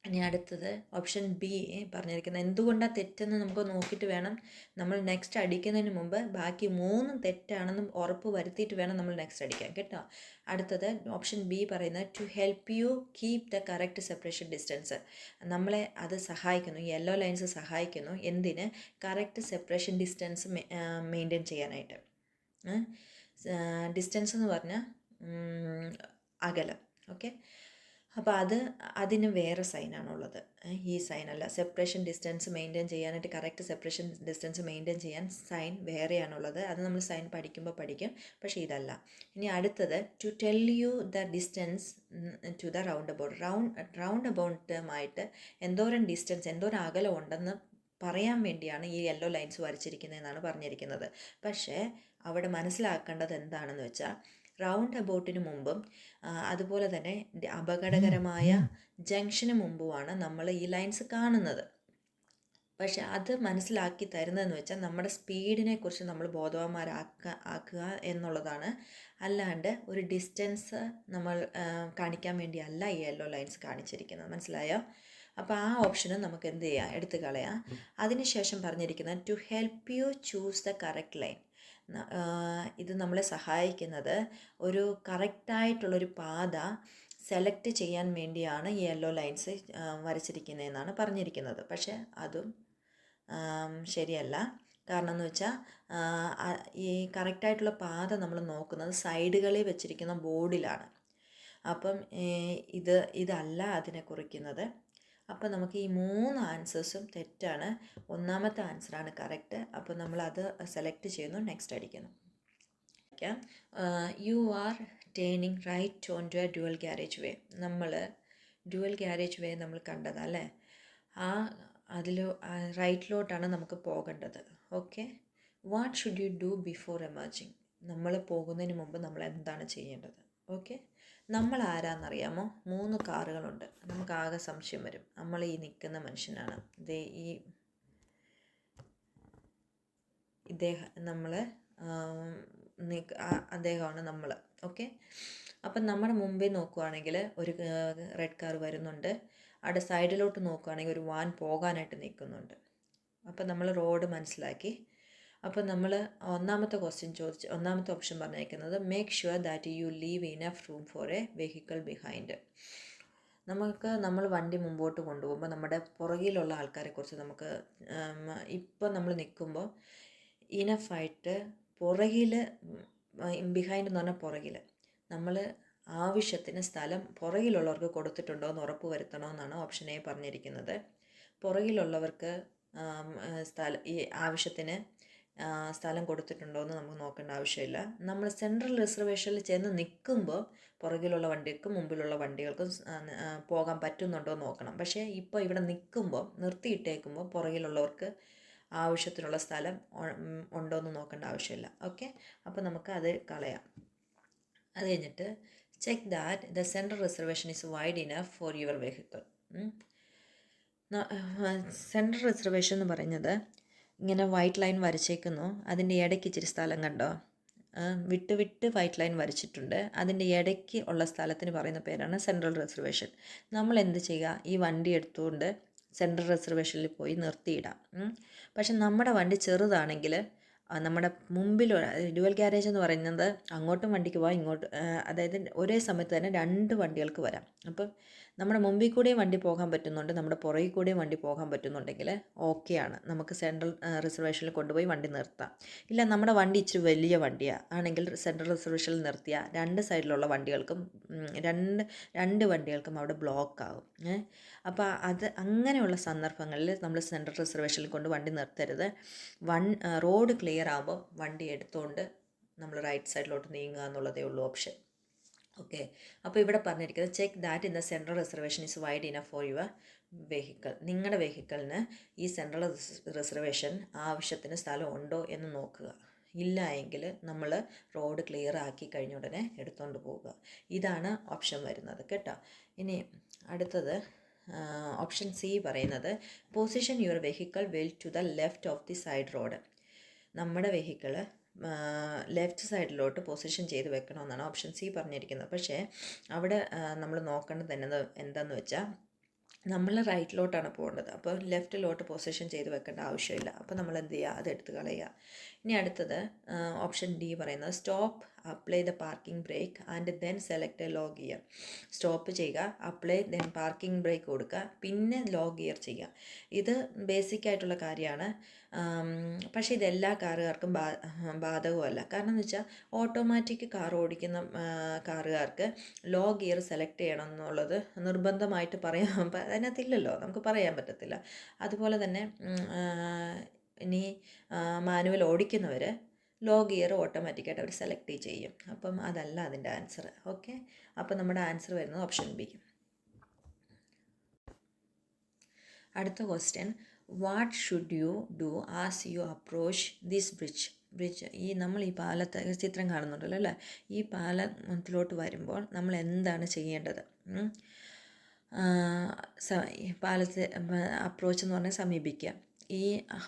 ഇനി അടുത്തത് ഓപ്ഷൻ ബി പറഞ്ഞിരിക്കുന്നത്. എന്തുകൊണ്ടാണ് തെറ്റെന്ന് നമുക്ക് നോക്കിയിട്ട് വേണം നമ്മൾ നെക്സ്റ്റ് അടിക്കുന്നതിന് മുമ്പ് ബാക്കി മൂന്നും തെറ്റാണെന്നും ഉറപ്പ് വരുത്തിയിട്ട് വേണം നമ്മൾ നെക്സ്റ്റ് അടിക്കാൻ കേട്ടോ. അടുത്തത് ഓപ്ഷൻ ബി പറയുന്നത് to help you keep the correct separation distance. നമ്മളെ അത് സഹായിക്കുന്നു, യെല്ലോ ലൈൻസ് സഹായിക്കുന്നു. എന്തിന്? കറക്റ്റ് സെപ്പറേഷൻ ഡിസ്റ്റൻസ് മെയിൻറ്റെയിൻ ചെയ്യാനായിട്ട്. ഡിസ്റ്റൻസ് എന്ന് പറഞ്ഞാൽ അകലം. ഓക്കെ, അപ്പോൾ അതിന് വേറെ സൈനാണുള്ളത്, ഈ സൈനല്ല. സെപ്പറേഷൻ ഡിസ്റ്റൻസ് മെയിൻറ്റെയിൻ ചെയ്യാനായിട്ട്, കറക്റ്റ് സെപ്പറേഷൻ ഡിസ്റ്റൻസ് മെയിൻറ്റെയിൻ ചെയ്യാൻ സൈൻ വേറെയാണുള്ളത്. അത് നമ്മൾ സൈൻ പഠിക്കുമ്പോൾ പഠിക്കും, പക്ഷേ ഇതല്ല. ഇനി അടുത്തത് to tell you the distance to the roundabout. റൗണ്ട് അബൌട്ടുമായിട്ട് എന്തോരം ഡിസ്റ്റൻസ്, എന്തോരം അകലം ഉണ്ടെന്ന് പറയാൻ വേണ്ടിയാണ് ഈ യെല്ലോ ലൈൻസ് വരച്ചിരിക്കുന്നതെന്നാണ് പറഞ്ഞിരിക്കുന്നത്. പക്ഷേ അവിടെ മനസ്സിലാക്കേണ്ടത് എന്താണെന്ന് വെച്ചാൽ റൗണ്ട് അബൌട്ടിന് മുമ്പും അതുപോലെ തന്നെ അപകടകരമായ ജംഗ്ഷന് മുമ്പുമാണ് നമ്മൾ ഈ ലൈൻസ് കാണുന്നത്. പക്ഷെ അത് മനസ്സിലാക്കി തരുന്നതെന്ന് വെച്ചാൽ നമ്മുടെ സ്പീഡിനെ കുറിച്ച് നമ്മൾ ബോധവാന്മാരാക്കുക എന്നുള്ളതാണ്. അല്ലാണ്ട് ഒരു ഡിസ്റ്റൻസ് നമ്മൾ കാണിക്കാൻ വേണ്ടിയല്ല ഈ യെല്ലോ ലൈൻസ് കാണിച്ചിരിക്കുന്നത്. മനസ്സിലായോ? അപ്പോൾ ആ ഓപ്ഷന് നമുക്ക് എന്ത് ചെയ്യാം, എടുത്തു കളയാം. അതിനുശേഷം പറഞ്ഞിരിക്കുന്നത് to help you choose the correct line. ഇത് നമ്മളെ സഹായിക്കുന്നത് ഒരു കറക്റ്റായിട്ടുള്ളൊരു പാത സെലക്ട് ചെയ്യാൻ വേണ്ടിയാണ് ഈ യെല്ലോ ലൈൻസ് വരച്ചിരിക്കുന്നതെന്നാണ് പറഞ്ഞിരിക്കുന്നത്. പക്ഷേ അതും ശരിയല്ല. കാരണം എന്ന് വെച്ചാൽ ഈ കറക്റ്റായിട്ടുള്ള പാത നമ്മൾ നോക്കുന്നത് സൈഡുകളിൽ വെച്ചിരിക്കുന്ന ബോർഡിലാണ്. അപ്പം ഇതല്ല അതിനെ കുറിക്കുന്നത്. അപ്പോൾ നമുക്ക് ഈ 3 ആൻസേഴ്സും തെറ്റാണ്. ഒന്നാമത്തെ ആൻസറാണ് കറക്റ്റ്. അപ്പോൾ നമ്മളത് സെലക്ട് ചെയ്യുന്നു, നെക്സ്റ്റ് അടിക്കുന്നു. You are turning right on to a dual carriageway. നമ്മൾ ഡ്യുവൽ ഗാരേജ് വേ നമ്മൾ കണ്ടതല്ലേ, അതിൽ റൈറ്റിലോട്ടാണ് നമുക്ക് പോകേണ്ടത്. Okay, what should you do before emerging? നമ്മൾ പോകുന്നതിന് മുമ്പ് നമ്മൾ എന്താണ് ചെയ്യേണ്ടത്? ഓക്കെ, നമ്മൾ ആരാന്നറിയാമോ? 3 കാറുകളുണ്ട്. നമുക്ക് ആകെ സംശയം വരും. നമ്മൾ ഈ നിൽക്കുന്ന മനുഷ്യനാണ്. ഇദ്ദേഹം നമ്മൾ അദ്ദേഹമാണ് നമ്മൾ. ഓക്കെ, അപ്പം നമ്മുടെ മുമ്പിൽ നോക്കുവാണെങ്കിൽ ഒരു റെഡ് കാർ വരുന്നുണ്ട്. അവിടെ സൈഡിലോട്ട് നോക്കുകയാണെങ്കിൽ ഒരു വാൻ പോകാനായിട്ട് നിൽക്കുന്നുണ്ട്. അപ്പം നമ്മൾ റോഡ് മനസ്സിലാക്കി. അപ്പം നമ്മൾ ഒന്നാമത്തെ ഓപ്ഷൻ പറഞ്ഞേക്കുന്നത് make sure that you leave enough room for A vehicle behind. നമ്മൾ വണ്ടി മുമ്പോട്ട് കൊണ്ടുപോകുമ്പോൾ നമ്മുടെ പുറകിലുള്ള ആൾക്കാരെക്കുറിച്ച് നമുക്ക് ഇപ്പം നമ്മൾ നിൽക്കുമ്പോൾ ഇനഫായിട്ട് പുറകിൽ, ബിഹൈൻഡ് എന്ന് പറഞ്ഞാൽ പുറകിൽ, നമ്മൾ ആവശ്യത്തിന് സ്ഥലം പുറകിലുള്ളവർക്ക് കൊടുത്തിട്ടുണ്ടോ എന്ന് ഉറപ്പ് വരുത്തണമെന്നാണ് ഓപ്ഷൻ എ പറഞ്ഞിരിക്കുന്നത്. പുറകിലുള്ളവർക്ക് ഈ ആവശ്യത്തിന് സ്ഥലം കൊടുത്തിട്ടുണ്ടോ എന്ന് നമുക്ക് നോക്കേണ്ട ആവശ്യമില്ല. നമ്മൾ സെൻട്രൽ റിസർവേഷനിൽ ചെന്ന് നിൽക്കുമ്പോൾ പുറകിലുള്ള വണ്ടികൾക്കും മുമ്പിലുള്ള വണ്ടികൾക്കും പോകാൻ പറ്റുന്നുണ്ടോ എന്ന് നോക്കണം. പക്ഷേ ഇപ്പോൾ ഇവിടെ നിൽക്കുമ്പോൾ നിർത്തിയിട്ടേക്കുമ്പോൾ പുറകിലുള്ളവർക്ക് ആവശ്യത്തിനുള്ള സ്ഥലം ഉണ്ടോ എന്ന് നോക്കേണ്ട ആവശ്യമില്ല. ഓക്കെ, അപ്പോൾ നമുക്ക് അത് കളയാം. അത് കഴിഞ്ഞിട്ട് check that the central reservation is wide enough for your vehicle. Central reservation എന്ന് പറയുന്നത് ഇങ്ങനെ വൈറ്റ് ലൈൻ വരച്ചേക്കുന്നു. അതിൻ്റെ ഇടയ്ക്ക് ഇച്ചിരി സ്ഥലം കണ്ടോ? വിട്ട് വൈറ്റ് ലൈൻ വരച്ചിട്ടുണ്ട്. അതിൻ്റെ ഇടയ്ക്ക് ഉള്ള സ്ഥലത്തിന് പറയുന്ന പേരാണ് സെൻട്രൽ റിസർവേഷൻ. നമ്മൾ എന്ത് ചെയ്യുക? ഈ വണ്ടി എടുത്തുകൊണ്ട് സെൻട്രൽ റിസർവേഷനിൽ പോയി നിർത്തിയിടാം. പക്ഷെ നമ്മുടെ വണ്ടി ചെറുതാണെങ്കിൽ നമ്മുടെ മുമ്പിൽ ഡ്യുവൽ ഗ്യാരേജ് എന്ന് പറയുന്നത് അങ്ങോട്ടും വണ്ടിക്ക് പോകാം, അതായത് ഒരേ സമയത്ത് തന്നെ 2 വണ്ടികൾക്ക് വരാം. അപ്പം നമ്മുടെ മുമ്പിൽ കൂടെയും വണ്ടി പോകാൻ പറ്റുന്നുണ്ട്, നമ്മുടെ പുറകിൽ കൂടെയും വണ്ടി പോകാൻ പറ്റുന്നുണ്ടെങ്കിൽ ഓക്കെയാണ്, നമുക്ക് സെൻട്രൽ റിസർവേഷനിൽ കൊണ്ടുപോയി വണ്ടി നിർത്താം. ഇല്ല, നമ്മുടെ വണ്ടി ഇച്ചിരി വലിയ വണ്ടിയാണ് ആണെങ്കിൽ സെൻട്രൽ റിസർവേഷനിൽ നിർത്തിയാൽ 2 സൈഡിലുള്ള വണ്ടികൾക്കും രണ്ട് വണ്ടികൾക്കും അവിടെ ബ്ലോക്ക് ആകും. അപ്പോൾ അങ്ങനെയുള്ള സന്ദർഭങ്ങളിൽ നമ്മൾ സെൻട്രൽ റിസർവേഷനിൽ കൊണ്ട് വണ്ടി നിർത്തരുത്. റോഡ് ക്ലിയർ ആകുമ്പോൾ വണ്ടി എടുത്തുകൊണ്ട് നമ്മൾ റൈറ്റ് സൈഡിലോട്ട് നീങ്ങുക എന്നുള്ളതേ ഉള്ളൂ ഓപ്ഷൻ. ഓക്കെ, അപ്പോൾ ഇവിടെ പറഞ്ഞിരിക്കുന്നത് check that in the central reservation is wide enough for your vehicle. നിങ്ങളുടെ വെഹിക്കിളിന് ഈ സെൻട്രൽ റിസർവേഷൻ ആവശ്യത്തിന് സ്ഥലം ഉണ്ടോ എന്ന് നോക്കുക. ഇല്ല എങ്കിൽ നമ്മൾ റോഡ് ക്ലിയർ ആക്കി കഴിഞ്ഞ ഉടനെ എടുത്തുകൊണ്ട് പോവുക. ഇതാണ് ഓപ്ഷൻ വരുന്നത് കേട്ടോ. ഇനി അടുത്തത് ഓപ്ഷൻ സി പറയുന്നത് position your vehicle well to the left of the side road. നമ്മുടെ വെഹിക്കിള് ലെഫ്റ്റ് സൈഡിലോട്ട് പൊസിഷൻ ചെയ്ത് വെക്കണമെന്നാണ് ഓപ്ഷൻ സി പറഞ്ഞിരിക്കുന്നത്. പക്ഷേ അവിടെ നമ്മൾ നോക്കേണ്ടത് എന്താണെന്ന് വെച്ചാൽ നമ്മൾ റൈറ്റിലോട്ടാണ് പോകേണ്ടത്. അപ്പോൾ ലെഫ്റ്റിലോട്ട് പൊസിഷൻ ചെയ്ത് വെക്കേണ്ട ആവശ്യമില്ല. അപ്പോൾ നമ്മൾ എന്ത് ചെയ്യുക? അത് എടുത്ത് കളയുക. ഇനി അടുത്തത് ഓപ്ഷൻ ഡി പറയുന്നത് stop, apply the parking brake and then select a low gear. Stop ചെയ്യുക, അപ്ലൈ ദെൻ പാർക്കിംഗ് ബ്രേക്ക് കൊടുക്കുക, പിന്നെ ലോ ഗിയർ ചെയ്യുക. ഇത് ബേസിക് ആയിട്ടുള്ള കാര്യമാണ്. പക്ഷേ ഇതെല്ലാ കാറുകാർക്കും ബാധകമല്ല. കാരണം എന്ന് വെച്ചാൽ ഓട്ടോമാറ്റിക് കാർ ഓടിക്കുന്ന കാറുകാർക്ക് ലോ ഗിയർ സെലക്ട് ചെയ്യണം എന്നുള്ളത് നിർബന്ധമായിട്ട് അതിനകത്തില്ലല്ലോ, നമുക്ക് പറയാൻ പറ്റത്തില്ല. അതുപോലെ തന്നെ ഇനി മാനുവൽ ഓടിക്കുന്നവർ ലോ ഗിയർ ഓട്ടോമാറ്റിക്കായിട്ട് അവർ സെലക്ട് ചെയ്യും. അപ്പം അതല്ല അതിൻ്റെ ആൻസർ. ഓക്കെ, അപ്പം നമ്മുടെ ആൻസർ വരുന്നത് ഓപ്ഷൻ ബി. അടുത്ത question, what should you do as you approach this bridge. ഈ നമ്മൾ ഈ പാലത്തെ ചിത്രം കാണുന്നുണ്ടല്ലോ അല്ലേ, ഈ പാലത്തിലോട്ട് വരുമ്പോൾ നമ്മൾ എന്താണ് ചെയ്യേണ്ടത്? പാലത്തെ അപ്രോച്ച് എന്ന് പറഞ്ഞാൽ സമീപിക്കുക. ഈ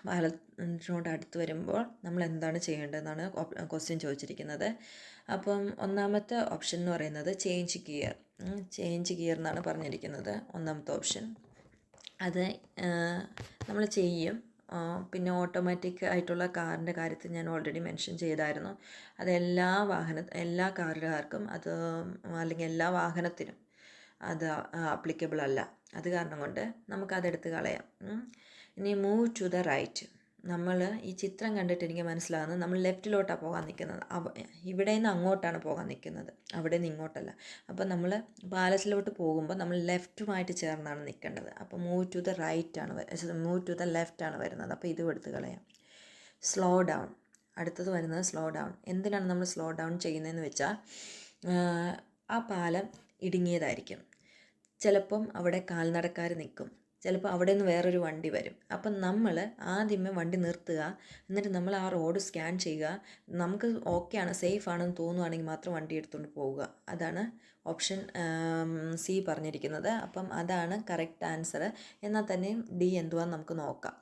പാലത്തിനോട് അടുത്ത് വരുമ്പോൾ നമ്മൾ എന്താണ് ചെയ്യേണ്ടതെന്നാണ് ക്വസ്റ്റ്യൻ ചോദിച്ചിരിക്കുന്നത്. അപ്പം ഒന്നാമത്തെ ഓപ്ഷൻ എന്ന് പറയുന്നത് ചേഞ്ച് ഗിയർ എന്നാണ് പറഞ്ഞിരിക്കുന്നത്. ഒന്നാമത്തെ ഓപ്ഷൻ അത് നമ്മൾ ചെയ്യും. പിന്നെ ഓട്ടോമാറ്റിക് ആയിട്ടുള്ള കാറിൻ്റെ കാര്യത്തിൽ ഞാൻ ഓൾറെഡി മെൻഷൻ ചെയ്തായിരുന്നു. അത് എല്ലാ കാറുകാർക്കും അത് അല്ലെങ്കിൽ എല്ലാ വാഹനത്തിനും അത് ആപ്ലിക്കബിൾ അല്ല. അത് കാരണം കൊണ്ട് നമുക്കതെടുത്ത് കളയാം. ഇനി മൂവ് ടു ദ റൈറ്റ്. നമ്മൾ ഈ ചിത്രം കണ്ടിട്ട് എനിക്ക് മനസ്സിലാകുന്നത് നമ്മൾ ലെഫ്റ്റിലോട്ടാണ് പോകാൻ നിൽക്കുന്നത്. ഇവിടെ നിന്ന് അങ്ങോട്ടാണ് പോകാൻ നിൽക്കുന്നത്, അവിടെ നിന്ന് ഇങ്ങോട്ടല്ല. അപ്പോൾ നമ്മൾ പാലസിലോട്ട് പോകുമ്പോൾ നമ്മൾ ലെഫ്റ്റുമായിട്ട് ചേർന്നാണ് നിൽക്കേണ്ടത്. അപ്പോൾ മൂവ് ടു ദ ലെഫ്റ്റ് ആണ് വരുന്നത്. അപ്പോൾ ഇതും എടുത്ത് കളയാം. Slow down. അടുത്തത് വരുന്നത് സ്ലോ ഡൗൺ. എന്തിനാണ് നമ്മൾ സ്ലോ ഡൗൺ ചെയ്യുന്നതെന്ന് വെച്ചാൽ ആ പാലം ഇടുങ്ങിയതായിരിക്കും. ചിലപ്പം അവിടെ കാൽനടക്കാർ നിൽക്കും, ചിലപ്പോൾ അവിടെ നിന്ന് വേറൊരു വണ്ടി വരും. അപ്പം നമ്മൾ ആദ്യമേ വണ്ടി നിർത്തുക, എന്നിട്ട് നമ്മൾ ആ റോഡ് സ്കാൻ ചെയ്യുക. നമുക്ക് ഓക്കെയാണ്, സേഫ് ആണെന്ന് തോന്നുവാണെങ്കിൽ മാത്രം വണ്ടി എടുത്തുകൊണ്ട് പോവുക. അതാണ് ഓപ്ഷൻ സി പറഞ്ഞിരിക്കുന്നത്. അപ്പം അതാണ് കറക്റ്റ് ആൻസർ. എന്നാൽ തന്നെയും ഡി എന്തുവാന്ന് നമുക്ക് നോക്കാം.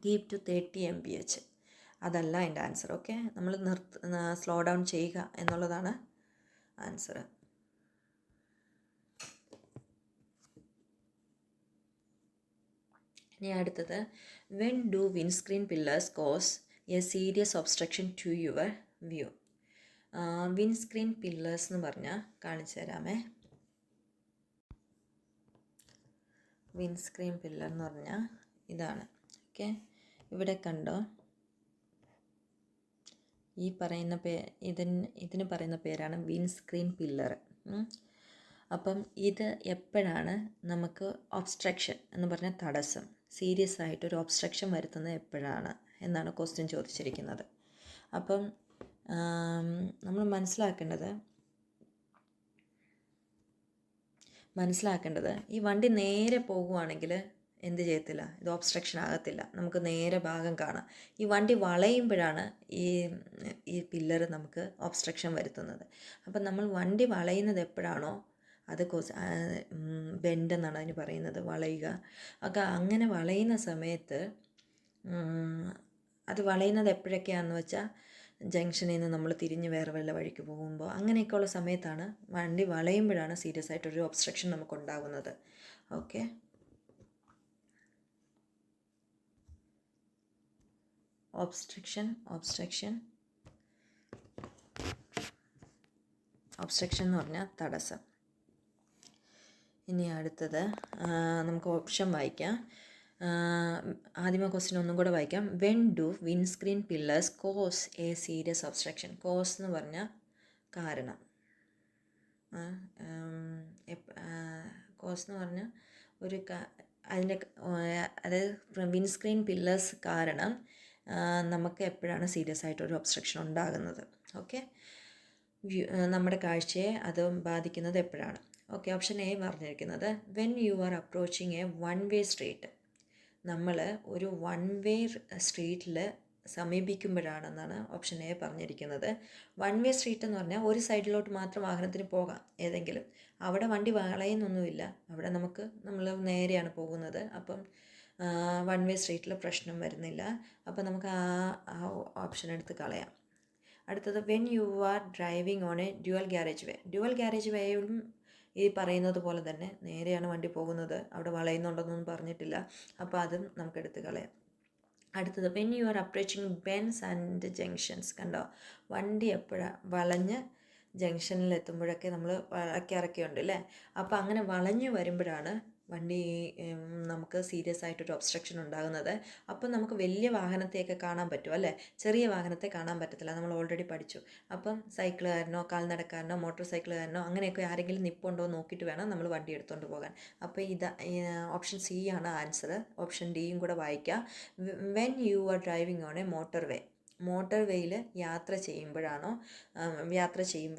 കീപ് ടു 30 mph, അതല്ല അതിൻ്റെ ആൻസർ. ഓക്കെ, നമ്മൾ സ്ലോ ഡൗൺ ചെയ്യുക എന്നുള്ളതാണ് ആൻസർ. ഇനി അടുത്തത്, when do windscreen pillars cause a serious obstruction to your view? Windscreen pillars എന്ന് പറഞ്ഞാൽ കാണിച്ചു തരാമേ. വിൻസ്ക്രീൻ പില്ലർ എന്ന് പറഞ്ഞാൽ ഇതാണ്. ഓക്കെ, ഇവിടെ കണ്ടോ, ഈ പറയുന്ന ഇതിന് പറയുന്ന പേരാണ് വിൻസ്ക്രീൻ പില്ലർ. അപ്പം ഇത് എപ്പോഴാണ് നമുക്ക് ഒബ്സ്ട്രക്ഷൻ എന്ന് പറഞ്ഞാൽ തടസ്സം, സീരിയസ് ആയിട്ടൊരു ഒബ്സ്ട്രക്ഷൻ വരുത്തുന്നത് എപ്പോഴാണ് എന്നാണ് ക്വസ്റ്റ്യൻ ചോദിച്ചിരിക്കുന്നത്. അപ്പം നമ്മൾ മനസ്സിലാക്കേണ്ടത് ഈ വണ്ടി നേരെ പോകുവാണെങ്കിൽ എന്ത് ചെയ്യത്തില്ല, ഇത് ഒബ്സ്ട്രക്ഷൻ ആകത്തില്ല, നമുക്ക് നേരെ ഭാഗം കാണാം. ഈ വണ്ടി വളയുമ്പോഴാണ് ഈ പില്ലർ നമുക്ക് ഒബ്സ്ട്രക്ഷൻ വരുത്തുന്നത്. അപ്പം നമ്മൾ വണ്ടി വളയുന്നത് എപ്പോഴാണോ അത് ബെൻഡ് എന്നാണ് അതിന് പറയുന്നത്, വളയുക. ഒക്കെ അങ്ങനെ വളയുന്ന സമയത്ത് അത് വളയുന്നത് എപ്പോഴൊക്കെയാണെന്ന് വെച്ചാൽ ജംഗ്ഷനിൽ നിന്ന് നമ്മൾ തിരിഞ്ഞ് വേറെ വല്ല വഴിക്ക് പോകുമ്പോൾ അങ്ങനെയൊക്കെയുള്ള സമയത്താണ് വണ്ടി വളയുമ്പോഴാണ് സീരിയസ് ആയിട്ടൊരു ഒബ്സ്ട്രക്ഷൻ നമുക്കുണ്ടാകുന്നത്. ഓക്കെ, ഒബ്സ്ട്രക്ഷൻ എന്ന് പറഞ്ഞാൽ തടസ്സം. ഇനി അടുത്തത് നമുക്ക് ഓപ്ഷൻ വായിക്കാം. ആദ്യമേ ക്വസ്റ്റ്യൻ ഒന്നും കൂടെ വായിക്കാം. When do windscreen pillars cause a serious obstruction? Cause എന്ന് പറഞ്ഞാൽ കാരണം, കോസ് എന്ന് പറഞ്ഞാൽ ഒരു അതിൻ്റെ അതായത് വിൻസ്ക്രീൻ പില്ലേഴ്സ് കാരണം നമുക്ക് എപ്പോഴാണ് സീരിയസ് ആയിട്ടൊരു ഒബ്സ്ട്രക്ഷൻ ഉണ്ടാകുന്നത്. ഓക്കെ, നമ്മുടെ കാഴ്ചയെ അത് ബാധിക്കുന്നത് എപ്പോഴാണ്? ഓക്കെ, ഓപ്ഷൻ എ പറഞ്ഞിരിക്കുന്നത് when you are approaching A one way street. നമ്മൾ ഒരു വൺ വേ സ്ട്രീറ്റിൽ സമീപിക്കുമ്പോഴാണെന്നാണ് ഓപ്ഷൻ എ പറഞ്ഞിരിക്കുന്നത്. വൺ വേ സ്ട്രീറ്റ് എന്ന് പറഞ്ഞാൽ ഒരു സൈഡിലോട്ട് മാത്രം വാഹനത്തിന് പോകാം ഏതെങ്കിലും. അവിടെ വണ്ടി വളയുന്നൊന്നുമില്ല, അവിടെ നമ്മൾ നേരെയാണ് പോകുന്നത്. അപ്പം വൺ വേ സ്ട്രീറ്റിൽ പ്രശ്നം വരുന്നില്ല. അപ്പം നമുക്ക് ആ ഓപ്ഷൻ എടുത്ത് കളയാം. അടുത്തത്, when you are driving on a dual carriageway. Dual ഗാരേജ് വേയും ഈ പറയുന്നത് പോലെ തന്നെ നേരെയാണ് വണ്ടി പോകുന്നത്, അവിടെ വളയുന്നുണ്ടെന്നൊന്നും പറഞ്ഞിട്ടില്ല. അപ്പോൾ അതും നമുക്ക് എടുത്ത് കളയാം. അടുത്തത്, when you are approaching Benz and junctions. കണ്ടോ, വണ്ടി എപ്പോഴാണ് വളഞ്ഞ് ജംഗ്ഷനിൽ എത്തുമ്പോഴൊക്കെ നമ്മൾ വളയ്ക്കാറൊക്കെയുണ്ട് അല്ലേ. അപ്പോൾ അങ്ങനെ വളഞ്ഞു വരുമ്പോഴാണ് വണ്ടി നമുക്ക് സീരിയസ് ആയിട്ടൊരു ഒബ്സ്ട്രക്ഷൻ ഉണ്ടാകുന്നത്. അപ്പം നമുക്ക് വലിയ വാഹനത്തെയൊക്കെ കാണാൻ പറ്റും അല്ലേ, ചെറിയ വാഹനത്തെ കാണാൻ പറ്റത്തില്ല, നമ്മൾ ഓൾറെഡി പഠിച്ചു. അപ്പം സൈക്കിളുകാരനോ കാൽനടക്കാരനോ മോട്ടോർ സൈക്കിളുകാരനോ അങ്ങനെയൊക്കെ ആരെങ്കിലും നിപ്പുണ്ടോ നോക്കിയിട്ട് വേണം നമ്മൾ വണ്ടി എടുത്തുകൊണ്ട് പോകാൻ. അപ്പോൾ ഓപ്ഷൻ സി ആണ് ആൻസർ. ഓപ്ഷൻ ഡിയും കൂടെ വായിക്കാം. When you are driving on A motor way. Motor വേയിൽ യാത്ര ചെയ്യുമ്പോൾ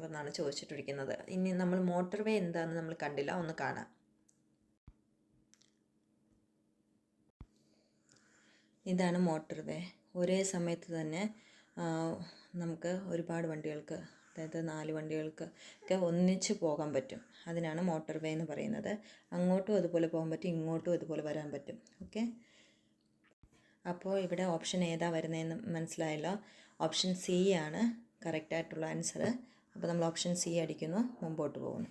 എന്നാണ് ചോദിച്ചിട്ടിരിക്കുന്നത്. ഇനി നമ്മൾ മോട്ടോർ വേ എന്താണെന്ന് നമ്മൾ കണ്ടില്ല, ഒന്ന് കാണാം. ഇതാണ് മോട്ടോർ വേ. ഒരേ സമയത്ത് തന്നെ നമുക്ക് ഒരുപാട് വണ്ടികൾക്ക്, അതായത് 4 വണ്ടികൾക്ക് ഒക്കെ ഒന്നിച്ച് പോകാൻ പറ്റും. അതിനാണ് മോട്ടോർ വേ എന്ന് പറയുന്നത്. അങ്ങോട്ടും അതുപോലെ പോകാൻ പറ്റും, ഇങ്ങോട്ടും അതുപോലെ വരാൻ പറ്റും. ഓക്കെ, അപ്പോൾ ഇവിടെ ഓപ്ഷൻ ഏതാ വരുന്നതെന്ന് മനസ്സിലായല്ലോ. ഓപ്ഷൻ സി ആണ് കറക്റ്റായിട്ടുള്ള ആൻസർ. അപ്പോൾ നമ്മൾ ഓപ്ഷൻ സി അടിക്കുന്നു, മുമ്പോട്ട് പോകുന്നു.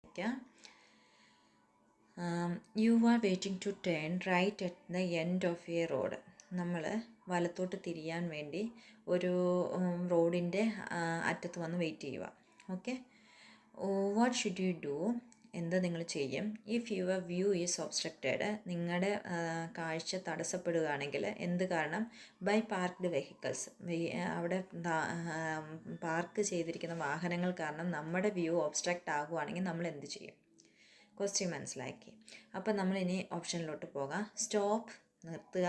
Okay, you are waiting to turn right at the end of a road. നമ്മൾ വലത്തോട്ട് തിരിയാൻ വേണ്ടി ഒരു റോഡിൻ്റെ അറ്റത്ത് വന്ന് വെയിറ്റ് ചെയ്യുക. Okay, what should you do? എന്താ നിങ്ങൾ ചെയ്യും? If your view is obstructed, നിങ്ങളുടെ കാഴ്ച തടസ്സപ്പെടുകയാണെങ്കിൽ, എന്ത് കാരണം? ബൈ പാർക്ക്ഡ് വെഹിക്കിൾസ്, അവിടെ പാർക്ക് ചെയ്തിരിക്കുന്ന വാഹനങ്ങൾ കാരണം നമ്മുടെ വ്യൂ ഒബ്സ്ട്രക്റ്റ് ആകുകയാണെങ്കിൽ നമ്മൾ എന്ത് ചെയ്യും? ക്വസ്റ്റ്യൻ മനസ്സിലാക്കി. അപ്പം നമ്മളിനി ഓപ്ഷനിലോട്ട് പോകാം. സ്റ്റോപ്പ്, നിർത്തുക,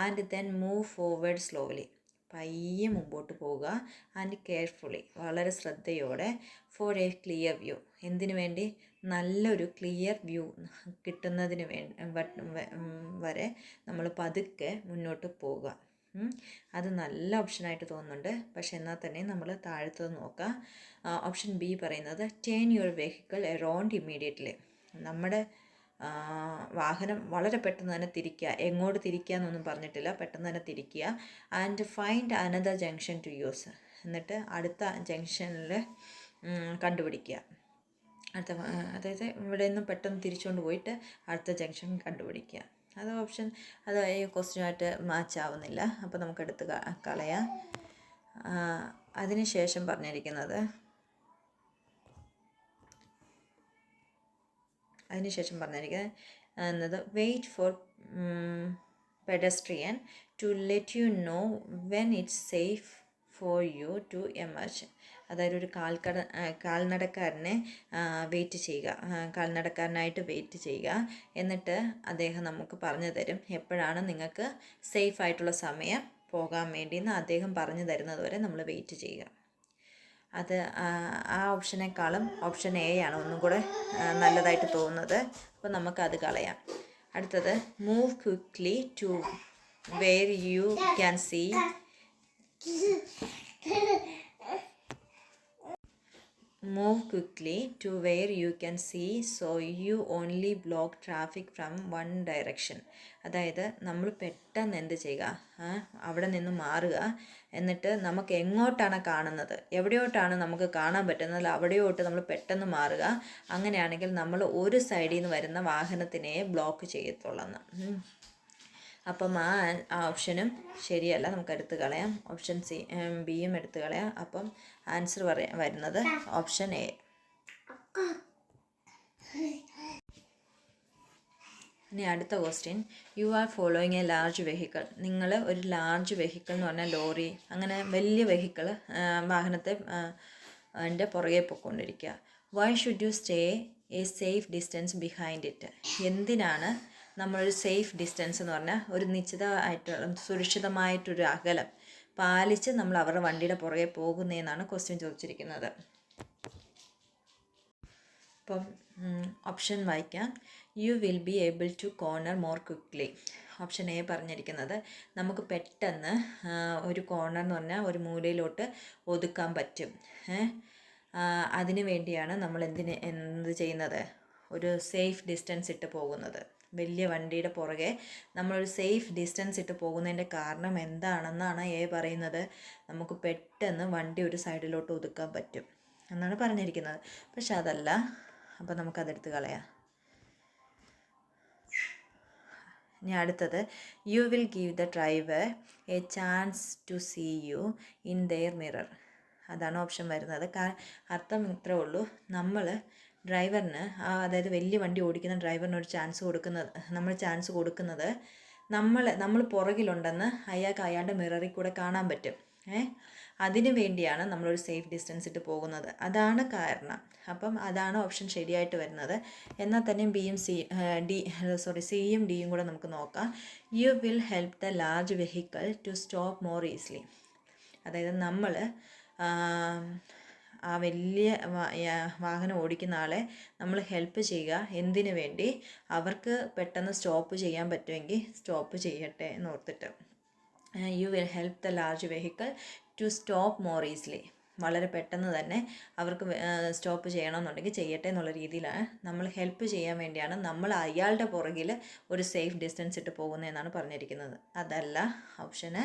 and then move forward slowly. പയ്യെ മുമ്പോട്ട് പോവുക. ആൻഡ് കെയർഫുള്ളി, വളരെ ശ്രദ്ധയോടെ. ഫോർ എ ക്ലിയർ വ്യൂ, എന്തിനു വേണ്ടി? നല്ലൊരു ക്ലിയർ വ്യൂ കിട്ടുന്നതിന് വരെ നമ്മൾ പതുക്കെ മുന്നോട്ട് പോവുക. അത് നല്ല ഓപ്ഷനായിട്ട് തോന്നുന്നുണ്ട്. പക്ഷെ എന്നാൽ തന്നെ നമ്മൾ താഴത്തത് നോക്കാം. ഓപ്ഷൻ ബി പറയുന്നത് turn your vehicle around immediately. നമ്മുടെ വാഹനം വളരെ പെട്ടെന്ന് തന്നെ തിരിക്കുക. എങ്ങോട്ട് തിരിക്കുക എന്നൊന്നും പറഞ്ഞിട്ടില്ല, പെട്ടെന്ന് തന്നെ തിരിക്കുക. And find another junction to use, എന്നിട്ട് അടുത്ത ജംഗ്ഷനിൽ കണ്ടുപിടിക്കുക. അതായത് ഇവിടെ നിന്ന് പെട്ടെന്ന് തിരിച്ചുകൊണ്ട് പോയിട്ട് അടുത്ത ജംഗ്ഷൻ കണ്ടുപിടിക്കുക. അത് ഓപ്ഷൻ അത് ഈ ക്വസ്റ്റ്യനുമായിട്ട് മാച്ച് ആവുന്നില്ല, അപ്പോൾ നമുക്കെടുത്ത് കളയാം. അതിനുശേഷം പറഞ്ഞിരിക്കുന്നത് wait for pedestrian to let you know when it's safe for you to emerge. അതായത് ഒരു കാൽനടക്കാരനെ കാൽനടക്കാരനായിട്ട് വെയിറ്റ് ചെയ്യുക. എന്നിട്ട് അദ്ദേഹം നമുക്ക് പറഞ്ഞു തരും എപ്പോഴാണ് നിങ്ങൾക്ക് സേഫ് ആയിട്ടുള്ള സമയം പോകാൻ വേണ്ടിയെന്ന് അദ്ദേഹം പറഞ്ഞു തരുന്നത് വരെ നമ്മൾ വെയിറ്റ് ചെയ്യുക. അത് ആ ഓപ്ഷനേക്കാളും ഓപ്ഷൻ എ ആണ് ഒന്നും കൂടെ നല്ലതായിട്ട് തോന്നുന്നത്. അപ്പോൾ നമുക്കത് കളയാം. അടുത്തത് move quickly to where you can see Move quickly to where you can see so you only block traffic from one direction. അതായത് നമ്മൾ പെട്ടെന്ന് എന്ത് ചെയ്യുക, അവിടെ നിന്ന് മാറുക. എന്നിട്ട് നമുക്ക് എങ്ങോട്ടാണ് കാണുന്നത്, എവിടെയോട്ടാണ് നമുക്ക് കാണാൻ പറ്റുന്നത് അവിടെയോട്ട് നമ്മൾ പെട്ടെന്ന് മാറുക. അങ്ങനെയാണെങ്കിൽ നമ്മൾ ഒരു സൈഡിൽ നിന്ന് വരുന്ന വാഹനത്തിനെ ബ്ലോക്ക് ചെയ്യത്തുള്ളെന്ന്. അപ്പം ആ ഓപ്ഷനും ശരിയല്ല, നമുക്ക് എടുത്ത് കളയാം. ഓപ്ഷൻ ബിയും എടുത്ത് കളയാം. അപ്പം ആൻസർ വരുന്നത് ഓപ്ഷൻ എ. ഇനി അടുത്ത question, you are following A large vehicle. നിങ്ങൾ ഒരു ലാർജ് വെഹിക്കിൾ എന്ന് പറഞ്ഞാൽ ലോറി, അങ്ങനെ വലിയ വെഹിക്കിൾ വാഹനത്തെ അതിൻ്റെ പുറകെ പോയിക്കൊണ്ടിരിക്കുക. Y should you stay A safe distance behind it. എന്തിനാണ് നമ്മളൊരു സേഫ് ഡിസ്റ്റൻസ് എന്ന് പറഞ്ഞാൽ ഒരു നിശ്ചിതമായിട്ടുള്ള സുരക്ഷിതമായിട്ടൊരു അകലം പാലിച്ച് നമ്മൾ അവരുടെ വണ്ടിയുടെ പുറകെ പോകുന്നതെന്നാണ് ക്വസ്റ്റ്യൻ ചോദിച്ചിരിക്കുന്നത്. അപ്പം ഓപ്ഷൻ വായിക്കാം. You will be able to corner more quickly. Option A പറഞ്ഞിരിക്കുന്നത് നമുക്ക് പെട്ടെന്ന് ഒരു കോർണർ എന്ന് പറഞ്ഞാൽ ഒരു മൂലയിലോട്ട് ഒതുക്കാൻ പറ്റും. അതിനു വേണ്ടിയാണ് നമ്മൾ എന്ത് ചെയ്യുന്നത്, ഒരു സേഫ് ഡിസ്റ്റൻസ് ഇട്ട് പോകുന്നത്. വലിയ വണ്ടിയുടെ പുറകെ നമ്മളൊരു സേഫ് ഡിസ്റ്റൻസ് ഇട്ട് പോകുന്നതിൻ്റെ കാരണം എന്താണെന്നാണ് എ പറയുന്നത്. നമുക്ക് പെട്ടെന്ന് വണ്ടി ഒരു സൈഡിലോട്ട് ഒതുക്കാൻ പറ്റും എന്നാണ് പറഞ്ഞിരിക്കുന്നത്. പക്ഷെ അതല്ല. അപ്പോൾ നമുക്കതെടുത്ത് കളയാം. ഇനി അടുത്തത്, you will give the driver a chance to see you in their mirror. അതാണ് ഓപ്ഷൻ വരുന്നത്. അർത്ഥം ഇത്രേ ഉള്ളൂ, നമ്മൾ ഡ്രൈവറിന് അതായത് വലിയ വണ്ടി ഓടിക്കുന്ന ഡ്രൈവറിന് ഒരു ചാൻസ് കൊടുക്കുന്നത് നമ്മൾ പുറകിലുണ്ടെന്ന് അയാൾക്ക് അയാളുടെ മിററിൽ കൂടെ കാണാൻ പറ്റും. അതിനു വേണ്ടിയാണ് നമ്മളൊരു സേഫ് ഡിസ്റ്റൻസ് ഇട്ട് പോകുന്നത്. അതാണ് കാരണം. അപ്പം അതാണ് ഓപ്ഷൻ ശരിയായിട്ട് വരുന്നത്. എന്നാൽ തന്നെ സിയും ഡിയും കൂടെ നമുക്ക് നോക്കാം. You will help the large vehicle to stop more easily. അതായത് നമ്മൾ ആ വലിയ വാഹനം ഓടിക്കുന്ന ആളെ നമ്മൾ ഹെൽപ്പ് ചെയ്യുക. എന്തിനു വേണ്ടി? അവർക്ക് പെട്ടെന്ന് സ്റ്റോപ്പ് ചെയ്യാൻ പറ്റുമെങ്കിൽ സ്റ്റോപ്പ് ചെയ്യട്ടെ എന്നോർത്തിട്ട്. You will help the large vehicle to stop more easily. വളരെ പെട്ടെന്ന് തന്നെ അവർക്ക് സ്റ്റോപ്പ് ചെയ്യണമെന്നുണ്ടെങ്കിൽ ചെയ്യട്ടെ എന്നുള്ള രീതിയിലാണ് നമ്മൾ ഹെൽപ്പ് ചെയ്യാൻ വേണ്ടിയാണ് നമ്മൾ അയാളുടെ പുറകിൽ ഒരു സേഫ് ഡിസ്റ്റൻസ് ഇട്ട് പോകുന്നതെന്നാണ് പറഞ്ഞിരിക്കുന്നത്. അതല്ല ഓപ്ഷന്.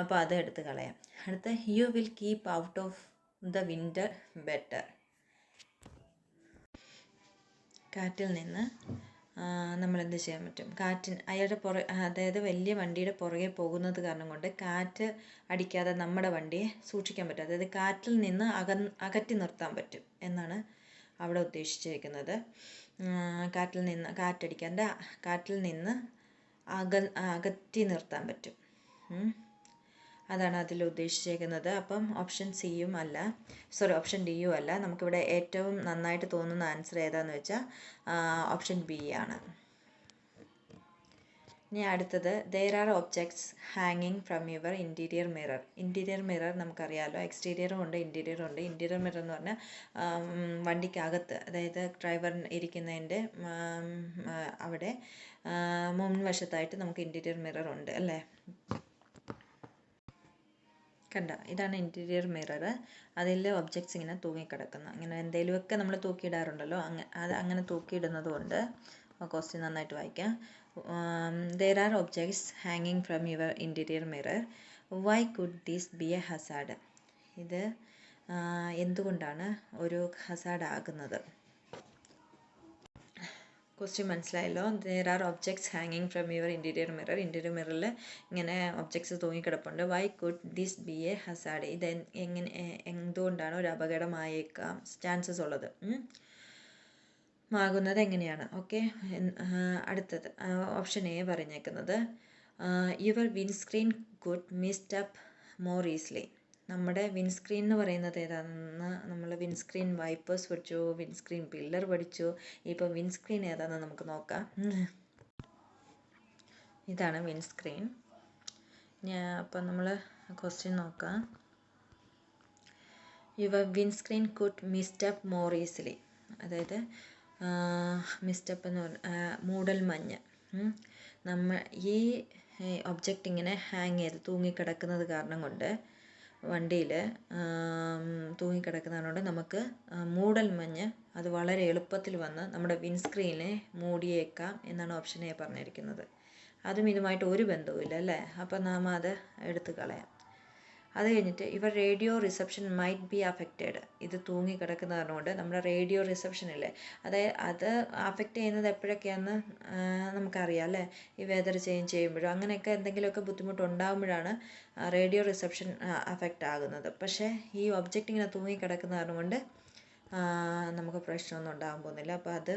അപ്പോൾ അത് എടുത്ത് കളയാം. അടുത്ത, you will keep out of the winter better. കാറ്റിൽ നിന്ന് നമ്മൾ എന്ത് ചെയ്യാൻ പറ്റും? അയാളുടെ അതായത് വലിയ വണ്ടിയുടെ പുറകെ പോകുന്നത് കാരണം കൊണ്ട് കാറ്റ് അടിക്കാതെ നമ്മുടെ വണ്ടിയെ സൂക്ഷിക്കാൻ പറ്റും. അതായത് കാറ്റിൽ നിന്ന് അകറ്റി നിർത്താൻ പറ്റും എന്നാണ് അവിടെ ഉദ്ദേശിച്ചിരിക്കുന്നത്. കാറ്റിൽ നിന്ന് അകറ്റി നിർത്താൻ പറ്റും. അതാണ് അതിൽ ഉദ്ദേശിച്ചേക്കുന്നത്. അപ്പം ഓപ്ഷൻ ഓപ്ഷൻ ഡിയും അല്ല. നമുക്കിവിടെ ഏറ്റവും നന്നായിട്ട് തോന്നുന്ന ആൻസർ ഏതാണെന്ന് വെച്ചാൽ ഓപ്ഷൻ ബി ആണ്. ഇനി അടുത്തത് ദെയർ ആർ ഒബ്ജക്ട്സ് ഹാങ്ങിങ് from your interior mirror. Interior mirror നമുക്കറിയാമല്ലോ, എക്സ്റ്റീരിയറും ഉണ്ട് ഇൻറ്റീരിയറും ഉണ്ട്. ഇൻറ്റീരിയർ മിറർ എന്ന് പറഞ്ഞാൽ വണ്ടിക്കകത്ത്, അതായത് ഡ്രൈവർ ഇരിക്കുന്നതിൻ്റെ അവിടെ മുൻവശത്തായിട്ട് നമുക്ക് ഇൻറ്റീരിയർ മിറർ ഉണ്ട് അല്ലേ. കണ്ട, ഇതാണ് ഇൻറ്റീരിയർ മിറർ. അതിൽ ഒബ്ജക്ട്സ് ഇങ്ങനെ തൂങ്ങിക്കിടക്കുന്നു. ഇങ്ങനെ എന്തെങ്കിലുമൊക്കെ നമ്മൾ തൂക്കിയിടാറുണ്ടല്ലോ, അങ്ങനെ തൂക്കിയിടുന്നത് കൊണ്ട് ക്വസ്റ്റ്യൻ നന്നായിട്ട് വായിക്കാം. ദെയർ ആർ ഒബ്ജക്ട്സ് ഹാങ്ങിങ് from your interior mirror. Why could this be a hazard? ഇത് എന്തുകൊണ്ടാണ് ഒരു ഹസാർഡ് ആകുന്നത്? ക്വസ്റ്റ്യൻ മനസ്സിലായല്ലോ. ദെയർ ആർ ഒബ്ജക്ട്സ് ഹാങ്ങിങ് from your interior mirror. Interior മിററിൽ ഇങ്ങനെ ഒബ്ജക്ട്സ് തൂങ്ങിക്കിടപ്പുണ്ട്. Why could this be a hazard? ഇത് എന്തുകൊണ്ടാണ് ഒരു അപകടമായേക്കാം ചാൻസസ് ഉള്ളത്, ആകുന്നത് എങ്ങനെയാണ്? ഓക്കെ, അടുത്തത് ഓപ്ഷൻ എ പറഞ്ഞേക്കുന്നത് your windscreen could missed up more easily. നമ്മുടെ വിൻസ്ക്രീൻ എന്ന് പറയുന്നത് ഏതാണെന്ന് നമ്മൾ വിൻസ്ക്രീൻ വൈപ്പേഴ്സ് പഠിച്ചു, വിൻസ്ക്രീൻ പില്ലർ പഠിച്ചു. ഇപ്പോൾ വിൻസ്ക്രീൻ ഏതാണെന്ന് നമുക്ക് നോക്കാം. ഇതാണ് വിൻസ്ക്രീൻ. അപ്പം നമ്മൾ ക്വസ്റ്റ്യൻ നോക്കാം. Your windscreen could missed up more easily, അതായത് മിസ്റ്റപ്പ് എന്ന് പറഞ്ഞാൽ മൂടൽമഞ്ഞ്. ഈ ഒബ്ജക്റ്റ് ഇങ്ങനെ ഹാങ് ചെയ്ത് തൂങ്ങിക്കിടക്കുന്നത് കാരണം കൊണ്ട്, വണ്ടിയിൽ തൂങ്ങിക്കിടക്കുന്നതുകൊണ്ട് നമുക്ക് മൂടൽമഞ്ഞ് അത് വളരെ എളുപ്പത്തിൽ വന്ന് നമ്മുടെ വിൻസ്ക്രീനെ മൂടിയേക്കാം എന്നാണ് ഓപ്ഷൻ എ പറഞ്ഞിരിക്കുന്നത്. അതും ഇതുമായിട്ട് ഒരു ബന്ധവുമില്ല അല്ലേ. അപ്പം നാം അത് എടുത്ത് കളയാം. അത് കഴിഞ്ഞിട്ട് ഇവർ radio reception might be affected. ഇത് തൂങ്ങിക്കിടക്കുന്ന കാരണം കൊണ്ട് നമ്മുടെ റേഡിയോ റിസപ്ഷൻ ഇല്ലേ, അത് അഫക്റ്റ് ചെയ്യുന്നത് എപ്പോഴൊക്കെയാണെന്ന് നമുക്കറിയാം അല്ലേ. ഈ വെതർ ചേഞ്ച് ചെയ്യുമ്പോഴും അങ്ങനെയൊക്കെ എന്തെങ്കിലുമൊക്കെ ബുദ്ധിമുട്ടുണ്ടാകുമ്പോഴാണ് റേഡിയോ റിസപ്ഷൻ അഫക്റ്റ് ആകുന്നത്. പക്ഷേ ഈ ഒബ്ജക്റ്റ് ഇങ്ങനെ തൂങ്ങിക്കിടക്കുന്ന കാരണം കൊണ്ട് നമുക്ക് പ്രശ്നമൊന്നും ഉണ്ടാകാൻ പോകുന്നില്ല. അപ്പോൾ അത്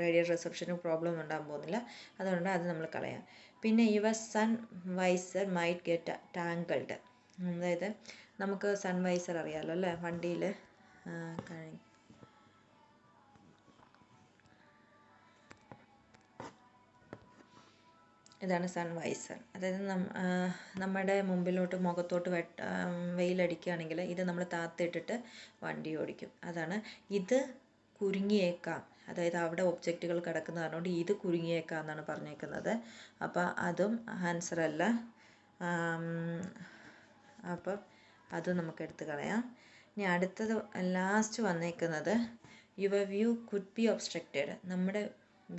റേഡിയോ റിസപ്ഷന് പ്രോബ്ലം ഒന്നും ഉണ്ടാകാൻ പോകുന്നില്ല. അതുകൊണ്ട് അത് നമ്മൾ കളയാം. പിന്നെ your sun visor might get tangled. അതായത് നമുക്ക് സൺ വൈസർ അറിയാമല്ലോ അല്ലേ, വണ്ടിയിൽ ഇതാണ് സൺ വൈസർ. അതായത് നമ്മുടെ മുമ്പിലോട്ട് മുഖത്തോട്ട് വെയിലടിക്കുകയാണെങ്കിൽ ഇത് നമ്മൾ താത്തിട്ടിട്ട് വണ്ടി ഓടിക്കും. അതാണ് ഇത് കുരുങ്ങിയേക്കാം, അതായത് അവിടെ ഒബ്ജക്റ്റുകൾ കിടക്കുന്ന കാരണം ഇത് കുരുങ്ങിയേക്കാം എന്നാണ് പറഞ്ഞേക്കുന്നത്. അപ്പോൾ അതും ആൻസർ അല്ല. അപ്പം അതും നമുക്ക് എടുത്ത് കളയാം. ഇനി അടുത്തത് ലാസ്റ്റ് വന്നേക്കുന്നത് your view could be obstructed. നമ്മുടെ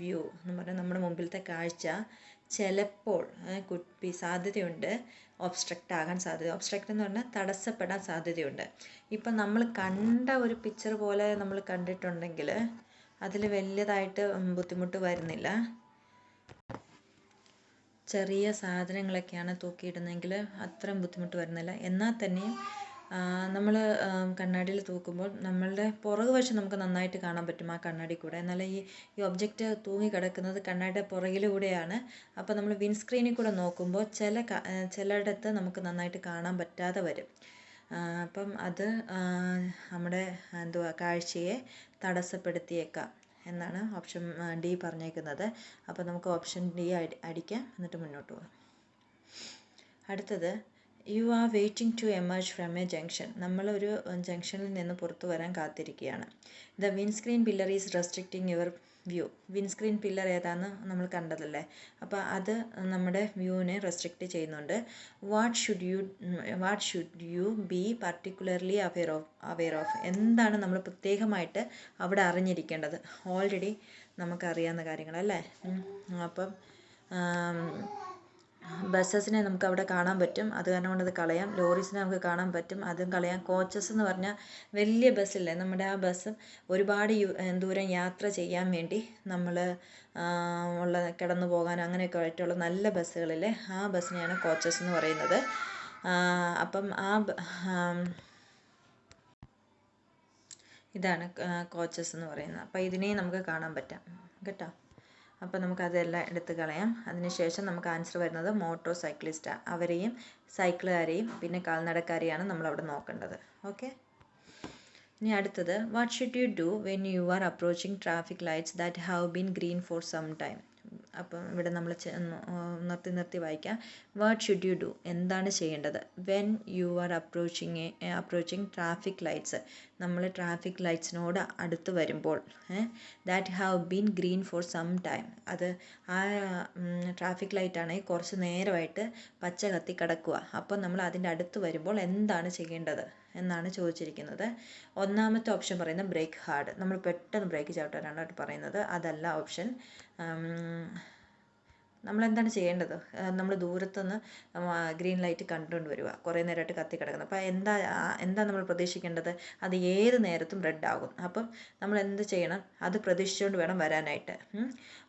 വ്യൂ എന്ന് പറഞ്ഞാൽ നമ്മുടെ മുമ്പിലത്തെ കാഴ്ച ചിലപ്പോൾ കുഡ് ബി സാധ്യതയുണ്ട് ഒബ്സ്ട്രക്റ്റ് ആകാൻ ഒബ്സ്ട്രക്റ്റ് എന്ന് പറഞ്ഞാൽ തടസ്സപ്പെടാൻ സാധ്യതയുണ്ട്. ഇപ്പം നമ്മൾ കണ്ട ഒരു പിക്ചർ പോലെ നമ്മൾ കണ്ടിട്ടുണ്ടെങ്കിൽ അതിൽ വലിയതായിട്ട് ബുദ്ധിമുട്ട് വരുന്നില്ല. ചെറിയ സാധനങ്ങളൊക്കെയാണ് തൂക്കിയിടുന്നതെങ്കിൽ അത്രയും ബുദ്ധിമുട്ട് വരുന്നില്ല. എന്നാൽ തന്നെയും നമ്മൾ കണ്ണാടിയിൽ തൂക്കുമ്പോൾ നമ്മളുടെ പുറകു വശം നമുക്ക് നന്നായിട്ട് കാണാൻ പറ്റും ആ കണ്ണാടി കൂടെ. എന്നാൽ ഈ ഒബ്ജക്റ്റ് തൂങ്ങി കിടക്കുന്നത് കണ്ണാടിയുടെ പുറകിലൂടെയാണ്. അപ്പോൾ നമ്മൾ വിൻസ്ക്രീനിൽ കൂടെ നോക്കുമ്പോൾ ചിലയിടത്ത് നമുക്ക് നന്നായിട്ട് കാണാൻ പറ്റാതെ വരും. അപ്പം അത് നമ്മുടെ കാഴ്ചയെ തടസ്സപ്പെടുത്തിയേക്കാം എന്നാണ് ഓപ്ഷൻ ഡി പറഞ്ഞേക്കുന്നത്. അപ്പോൾ നമുക്ക് ഓപ്ഷൻ ഡി അടിക്കാം, എന്നിട്ട് മുന്നോട്ട് പോകാം. അടുത്തത് you are waiting to emerge from a junction. നമ്മളൊരു ജംഗ്ഷനിൽ നിന്ന് പുറത്തു വരാൻ കാത്തിരിക്കുകയാണ്. The windscreen pillar is restricting your view. Windscreen pillar ഏതാണെന്ന് നമ്മൾ കണ്ടതല്ലേ, അപ്പോൾ അത് നമ്മുടെ വ്യൂവിനെ റെസ്ട്രിക്റ്റ് ചെയ്യുന്നുണ്ട്. What should you be particularly aware of? എന്താണ് നമ്മൾ പ്രത്യേകമായിട്ട് അവിടെ അറിഞ്ഞിരിക്കേണ്ടത്? ഓൾറെഡി നമുക്കറിയാവുന്ന കാര്യങ്ങളല്ലേ. അപ്പം ബസ്സസിനെ നമുക്ക് അവിടെ കാണാൻ പറ്റും, അത് കാരണം കൊണ്ട് അത് കളയാം. ലോറീസിനെ നമുക്ക് കാണാൻ പറ്റും, അതും കളയാം. കോച്ചസ് എന്ന് പറഞ്ഞാൽ വലിയ ബസ്സില്ലേ, നമ്മുടെ ആ ബസ് ഒരുപാട് ദൂരം യാത്ര ചെയ്യാൻ വേണ്ടി നമ്മൾ കിടന്നു പോകാൻ അങ്ങനെയൊക്കെ ആയിട്ടുള്ള നല്ല ബസ്സുകളില്ലേ, ആ ബസ്സിനെയാണ് കോച്ചസ് എന്ന് പറയുന്നത്. അപ്പം ഇതാണ് കോച്ചസ് എന്ന് പറയുന്നത്. അപ്പോൾ ഇതിനെയും നമുക്ക് കാണാൻ പറ്റാം കേട്ടോ. അപ്പോൾ നമുക്കതെല്ലാം എടുത്ത് കളയാം. അതിനുശേഷം നമുക്ക് ആൻസർ വരുന്നത് മോട്ടോർ സൈക്ലിസ്റ്റ്, അവരെയും സൈക്കിളുകാരെയും പിന്നെ കാൽനടക്കാരെയാണ് നമ്മളവിടെ നോക്കേണ്ടത്. ഓക്കെ, ഇനി അടുത്തത് what should you do when you are approaching traffic lights that have been green for some time. അപ്പം ഇവിടെ നമ്മൾ നിർത്തി വായിക്കാം. വാട്ട് ഷുഡ് യു ഡു, എന്താണ് ചെയ്യേണ്ടത്? When you are approaching traffic lights, നമ്മൾ ട്രാഫിക് ലൈറ്റ്സിനോട് അടുത്ത് വരുമ്പോൾ, that have been green for some time, അത് ആ ട്രാഫിക് ലൈറ്റാണെങ്കിൽ കുറച്ച് നേരമായിട്ട് പച്ച കത്തി കിടക്കുക. അപ്പം നമ്മൾ അതിൻ്റെ അടുത്ത് വരുമ്പോൾ എന്താണ് ചെയ്യേണ്ടത് എന്നാണ് ചോദിച്ചിരിക്കുന്നത്. ഒന്നാമത്തെ ഓപ്ഷൻ പറയുന്നത് ബ്രേക്ക് ഹാർഡ്, നമ്മൾ പെട്ടെന്ന് ബ്രേക്ക് ചവിട്ടാനാണ് പറയുന്നത്. അതല്ല ഓപ്ഷൻ. നമ്മളെന്താണ് ചെയ്യേണ്ടത്? നമ്മൾ ദൂരത്തുനിന്ന് ഗ്രീൻ ലൈറ്റ് കണ്ടുകൊണ്ട് വരിക, കുറേ നേരമായിട്ട് കത്തി കിടക്കുന്നത്. അപ്പോൾ എന്താ നമ്മൾ പ്രതീക്ഷിക്കേണ്ടത്? അത് ഏത് നേരത്തും റെഡ് ആകും. അപ്പം നമ്മൾ എന്ത് ചെയ്യണം? അത് പ്രതീക്ഷിച്ചുകൊണ്ട് വേണം വരാനായിട്ട്.